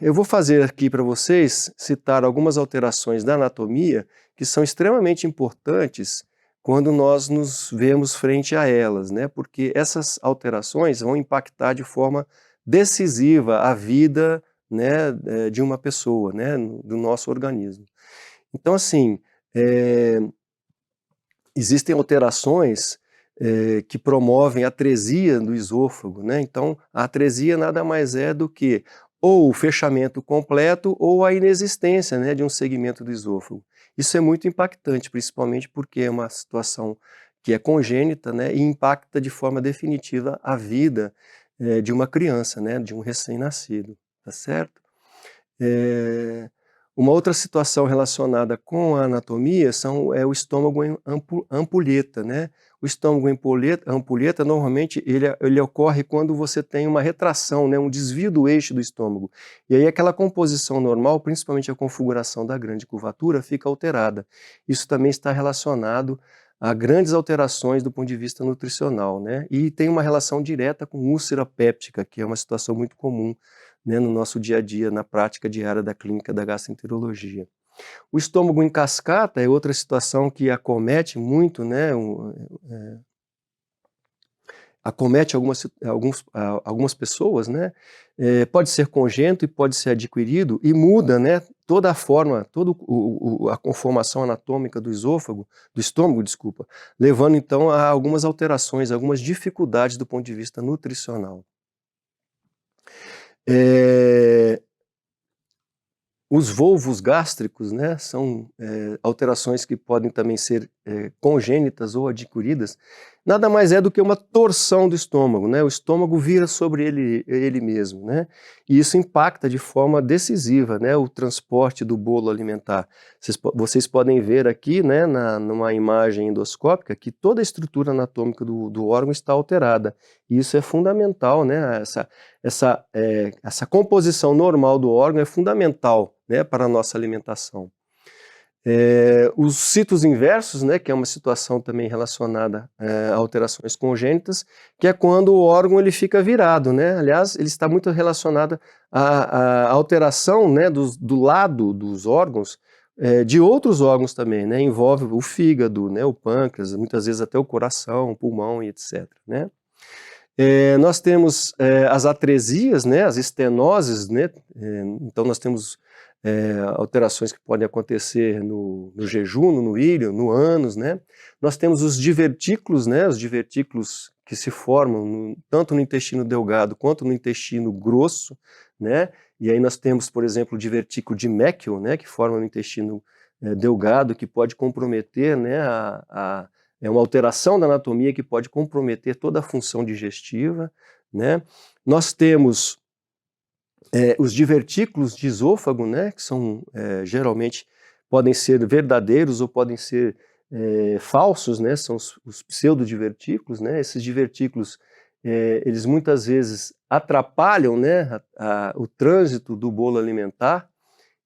Eu vou fazer aqui para vocês citar algumas alterações da anatomia que são extremamente importantes quando nós nos vemos frente a elas, né? Porque essas alterações vão impactar de forma decisiva a vida, né, de uma pessoa, né, do nosso organismo. Então, assim, existem alterações que promovem a atresia do esôfago, né? Então, a atresia nada mais é do que ou o fechamento completo ou a inexistência, né, de um segmento do esôfago. Isso é muito impactante, principalmente porque é uma situação que é congênita, né, e impacta de forma definitiva a vida de uma criança, né, de um recém-nascido, tá certo? Uma outra situação relacionada com a anatomia é o estômago ampulheta, né? O estômago ampulheta normalmente ele ocorre quando você tem uma retração, né? Um desvio do eixo do estômago. E aí aquela composição normal, principalmente a configuração da grande curvatura, fica alterada. Isso também está relacionado a grandes alterações do ponto de vista nutricional, né? E tem uma relação direta com úlcera péptica, que é uma situação muito comum, né, no nosso dia a dia, na prática diária da clínica da gastroenterologia. O estômago em cascata é outra situação que acomete muito, né, acomete algumas pessoas, né, pode ser congênito e pode ser adquirido e muda, né, toda a forma, toda a conformação anatômica do estômago, desculpa, levando então a algumas alterações, algumas dificuldades do ponto de vista nutricional. Os volvos gástricos, né, são alterações que podem também ser congênitas ou adquiridas. Nada mais é do que uma torção do estômago, né? O estômago vira sobre ele mesmo, né? E isso impacta de forma decisiva, né, o transporte do bolo alimentar. Vocês podem ver aqui, né, numa imagem endoscópica, que toda a estrutura anatômica do órgão está alterada. E isso é fundamental, né? Essa composição normal do órgão é fundamental, né, para a nossa alimentação. Os citos inversos, né, que é uma situação também relacionada a alterações congênitas, que é quando o órgão ele fica virado, né? Aliás, ele está muito relacionado à alteração, né, do lado dos órgãos, de outros órgãos também, né? Envolve o fígado, né, o pâncreas, muitas vezes até o coração, o pulmão e etc., né? Nós temos as atresias, né, as estenoses, né, então nós temos alterações que podem acontecer no jejum, no ilho, no ânus, né. Nós temos os divertículos, né, os divertículos que se formam tanto no intestino delgado quanto no intestino grosso, né, e aí nós temos, por exemplo, o divertículo de Meckel, né, que forma no intestino delgado, que pode comprometer, né, é uma alteração da anatomia que pode comprometer toda a função digestiva, né. Nós temos os divertículos de esôfago, né, que são geralmente podem ser verdadeiros ou podem ser falsos, né, são os pseudodivertículos, né. Esses divertículos eles muitas vezes atrapalham, né, o trânsito do bolo alimentar.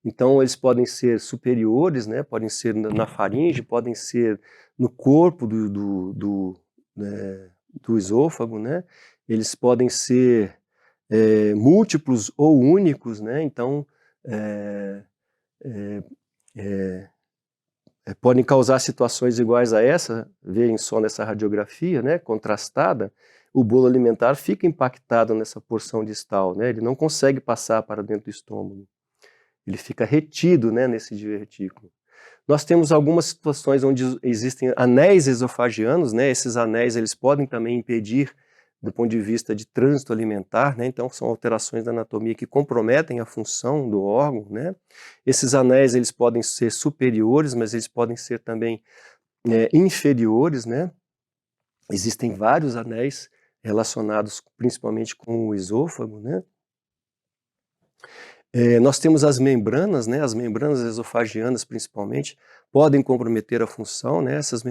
Então eles podem ser superiores, né, podem ser na faringe, podem ser no corpo do esôfago, né. Eles podem ser múltiplos ou únicos, né, então podem causar situações iguais a essa, veem só nessa radiografia, né, contrastada, o bolo alimentar fica impactado nessa porção distal, né, ele não consegue passar para dentro do estômago, ele fica retido, né, nesse divertículo. Nós temos algumas situações onde existem anéis esofagianos, né, esses anéis eles podem também impedir do ponto de vista de trânsito alimentar, né? Então são alterações da anatomia que comprometem a função do órgão, né? Esses anéis eles podem ser superiores, mas eles podem ser também inferiores, né? Existem vários anéis relacionados principalmente com o esôfago, né? Nós temos as membranas, né? As membranas esofagianas principalmente podem comprometer a função, né? Essas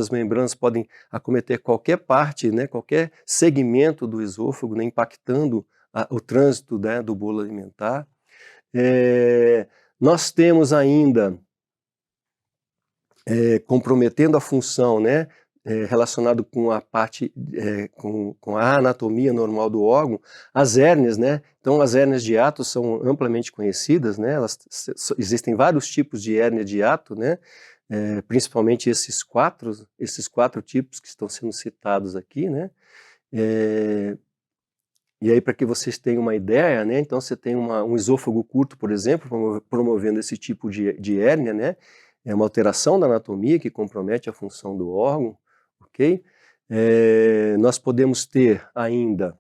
membranas podem acometer qualquer parte, né? Qualquer segmento do esôfago, né? Impactando o trânsito, né? Do bolo alimentar. Nós temos ainda comprometendo a função, né, relacionado com a parte, com a anatomia normal do órgão, as hérnias, né, então as hérnias de hiato são amplamente conhecidas, né, existem vários tipos de hérnia de hiato, né, principalmente esses quatro tipos que estão sendo citados aqui, né, e aí para que vocês tenham uma ideia, né, então você tem um esôfago curto, por exemplo, promovendo esse tipo de hérnia, né, é uma alteração da anatomia que compromete a função do órgão, ok? Nós podemos ter ainda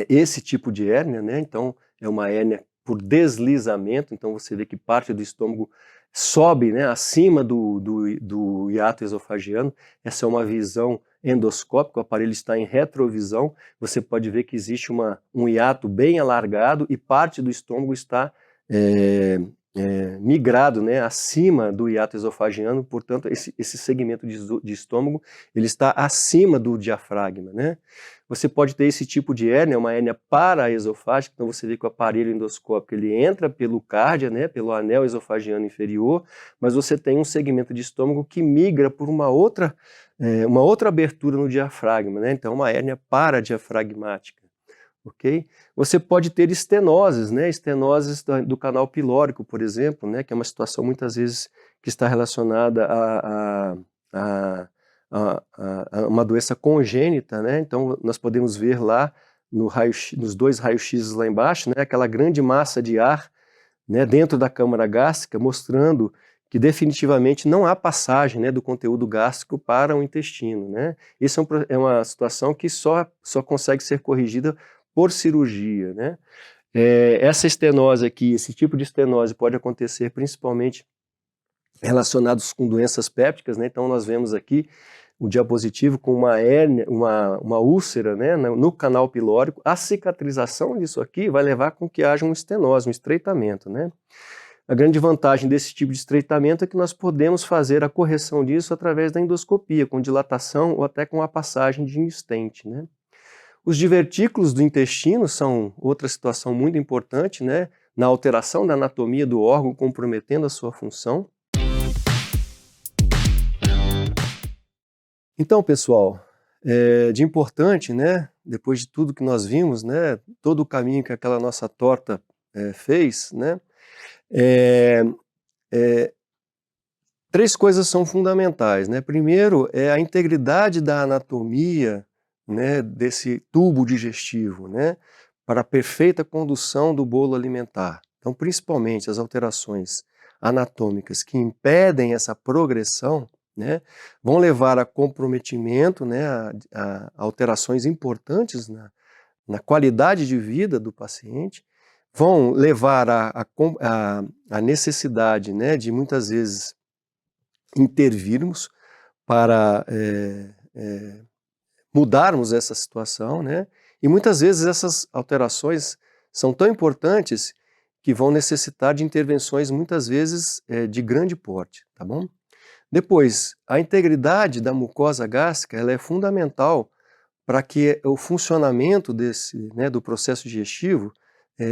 esse tipo de hérnia, né? Então é uma hérnia por deslizamento, então você vê que parte do estômago sobe, né, acima do hiato esofagiano. Essa é uma visão endoscópica, o aparelho está em retrovisão, você pode ver que existe um hiato bem alargado e parte do estômago está migrado, né, acima do hiato esofagiano, portanto esse segmento de estômago ele está acima do diafragma, né? Você pode ter esse tipo de hérnia, uma hérnia paraesofágica, então você vê que o aparelho endoscópico ele entra pelo cárdia, né, pelo anel esofagiano inferior, mas você tem um segmento de estômago que migra por uma outra abertura no diafragma, né? Então uma hérnia paradiafragmática. Ok? Você pode ter estenoses, né? Estenoses do canal pilórico, por exemplo, né? Que é uma situação muitas vezes que está relacionada a uma doença congênita, né? Então nós podemos ver lá nos dois raios-x lá embaixo, né? Aquela grande massa de ar, né? Dentro da câmara gástrica, mostrando que definitivamente não há passagem, né, do conteúdo gástrico para o intestino, né? Isso é uma situação que só consegue ser corrigida por cirurgia, né? Essa estenose aqui, esse tipo de estenose pode acontecer principalmente relacionados com doenças pépticas, né? Então nós vemos aqui o diapositivo com uma hérnia, uma úlcera, né, no canal pilórico. A cicatrização disso aqui vai levar com que haja uma estenose, um estreitamento, né? A grande vantagem desse tipo de estreitamento é que nós podemos fazer a correção disso através da endoscopia, com dilatação ou até com a passagem de stent, né? Os divertículos do intestino são outra situação muito importante, né, na alteração da anatomia do órgão, comprometendo a sua função. Então, pessoal, de importante, né, depois de tudo que nós vimos, né, todo o caminho que aquela nossa torta fez, né, três coisas são fundamentais, né? Primeiro é a integridade da anatomia, né, desse tubo digestivo, né, para a perfeita condução do bolo alimentar. Então, principalmente as alterações anatômicas que impedem essa progressão, né, vão levar a comprometimento, né, a alterações importantes na qualidade de vida do paciente, vão levar a necessidade, né, de muitas vezes intervirmos para mudarmos essa situação, né? E muitas vezes essas alterações são tão importantes que vão necessitar de intervenções muitas vezes de grande porte, tá bom? Depois, a integridade da mucosa gástrica ela é fundamental para que o funcionamento do processo digestivo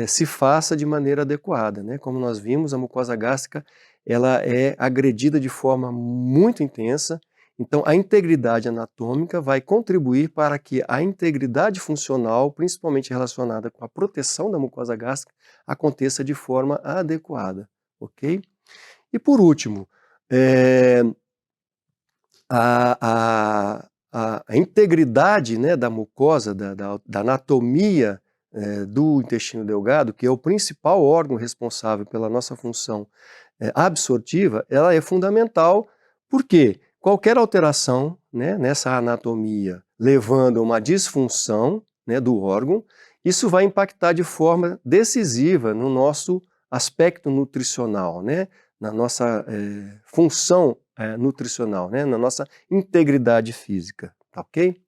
se faça de maneira adequada, né? Como nós vimos, a mucosa gástrica ela é agredida de forma muito intensa. Então, a integridade anatômica vai contribuir para que a integridade funcional, principalmente relacionada com a proteção da mucosa gástrica, aconteça de forma adequada, ok? E por último, a integridade, né, da mucosa, da anatomia do intestino delgado, que é o principal órgão responsável pela nossa função absortiva, ela é fundamental, porque qualquer alteração, né, nessa anatomia levando a uma disfunção, né, do órgão, isso vai impactar de forma decisiva no nosso aspecto nutricional, né, na nossa função nutricional, né, na nossa integridade física, tá ok?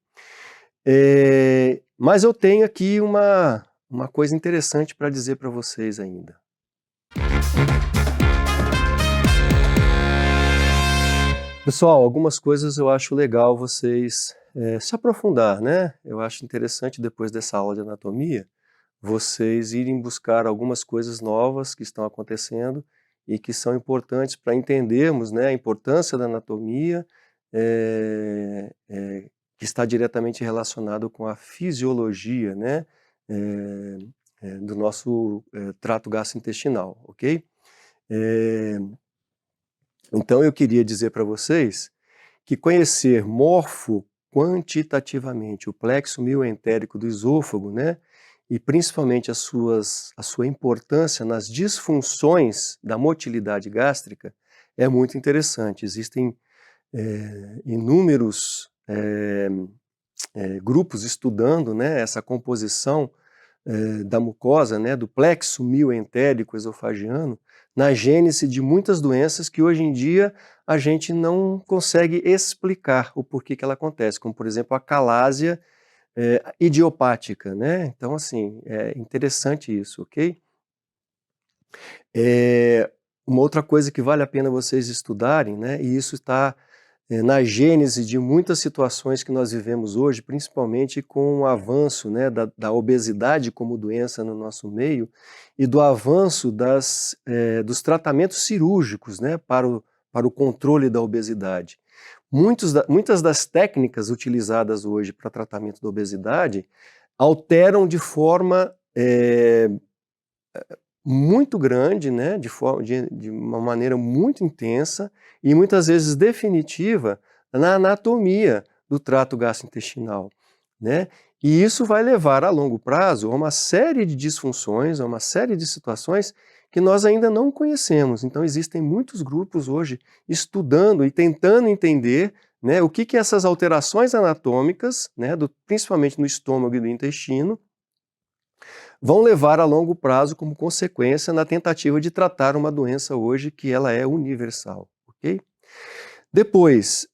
Mas eu tenho aqui uma coisa interessante para dizer para vocês ainda. Pessoal, algumas coisas eu acho legal vocês se aprofundar, né? Eu acho interessante depois dessa aula de anatomia, vocês irem buscar algumas coisas novas que estão acontecendo e que são importantes para entendermos, né, a importância da anatomia, que está diretamente relacionado com a fisiologia, né, do nosso trato gastrointestinal, ok? Então eu queria dizer para vocês que conhecer morfo-quantitativamente o plexo mioentérico do esôfago, né, e principalmente a sua importância nas disfunções da motilidade gástrica é muito interessante. Existem inúmeros grupos estudando, né, essa composição da mucosa, né, do plexo mioentérico esofagiano, na gênese de muitas doenças que hoje em dia a gente não consegue explicar o porquê que ela acontece, como por exemplo a calásia idiopática, né? Então assim, é interessante isso, ok? Uma outra coisa que vale a pena vocês estudarem, né, e isso está na gênese de muitas situações que nós vivemos hoje, principalmente com o avanço, né, da obesidade como doença no nosso meio e do avanço dos tratamentos cirúrgicos, né, para o controle da obesidade. Muitas das técnicas utilizadas hoje para tratamento da obesidade alteram de forma muito grande, né, de uma maneira muito intensa e muitas vezes definitiva na anatomia do trato gastrointestinal, né? E isso vai levar a longo prazo a uma série de disfunções, a uma série de situações que nós ainda não conhecemos. Então existem muitos grupos hoje estudando e tentando entender, né, o que essas alterações anatômicas, né, principalmente no estômago e do intestino, vão levar a longo prazo como consequência na tentativa de tratar uma doença hoje que ela é universal, ok? Depois,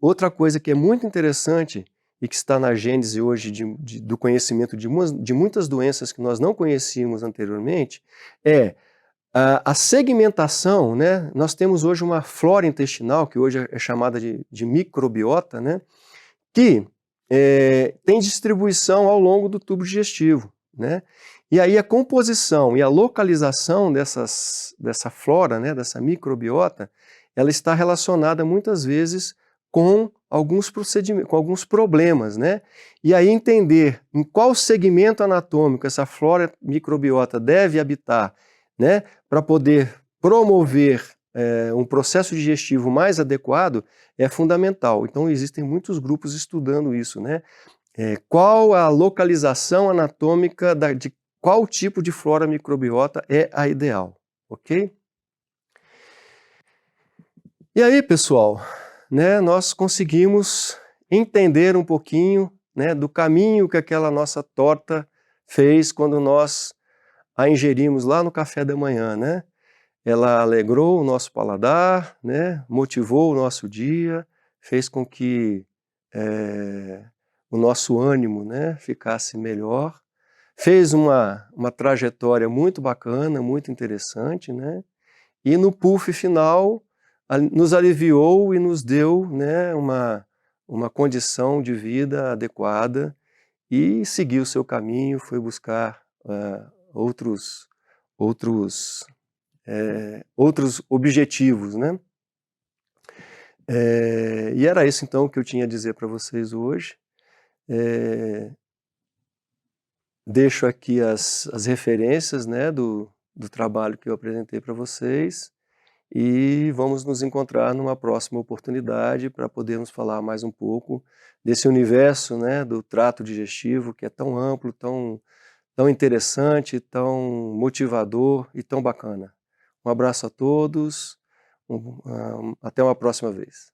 outra coisa que é muito interessante e que está na gênese hoje do conhecimento de muitas doenças que nós não conhecíamos anteriormente é a segmentação, né? Nós temos hoje uma flora intestinal, que hoje é chamada de microbiota, né? Que tem distribuição ao longo do tubo digestivo, né? E aí a composição e a localização dessa flora, né, dessa microbiota, ela está relacionada muitas vezes com alguns procedimentos, com alguns problemas, né? E aí entender em qual segmento anatômico essa flora microbiota deve habitar, né, para poder promover um processo digestivo mais adequado é fundamental. Então existem muitos grupos estudando isso, né? Qual a localização anatômica de qual tipo de flora microbiota é a ideal, ok? E aí, pessoal, né, nós conseguimos entender um pouquinho, né, do caminho que aquela nossa torta fez quando nós a ingerimos lá no café da manhã, né? Ela alegrou o nosso paladar, né, motivou o nosso dia, fez com que o nosso ânimo, né, ficasse melhor, fez uma trajetória muito bacana, muito interessante, né, e no puff final nos aliviou e nos deu, né, uma condição de vida adequada e seguiu o seu caminho, foi buscar outros objetivos, né? E era isso então que eu tinha a dizer para vocês hoje. Deixo aqui as referências, né, do trabalho que eu apresentei para vocês e vamos nos encontrar numa próxima oportunidade para podermos falar mais um pouco desse universo, né, do trato digestivo que é tão amplo, tão interessante, tão motivador e tão bacana. Um abraço a todos, até uma próxima vez.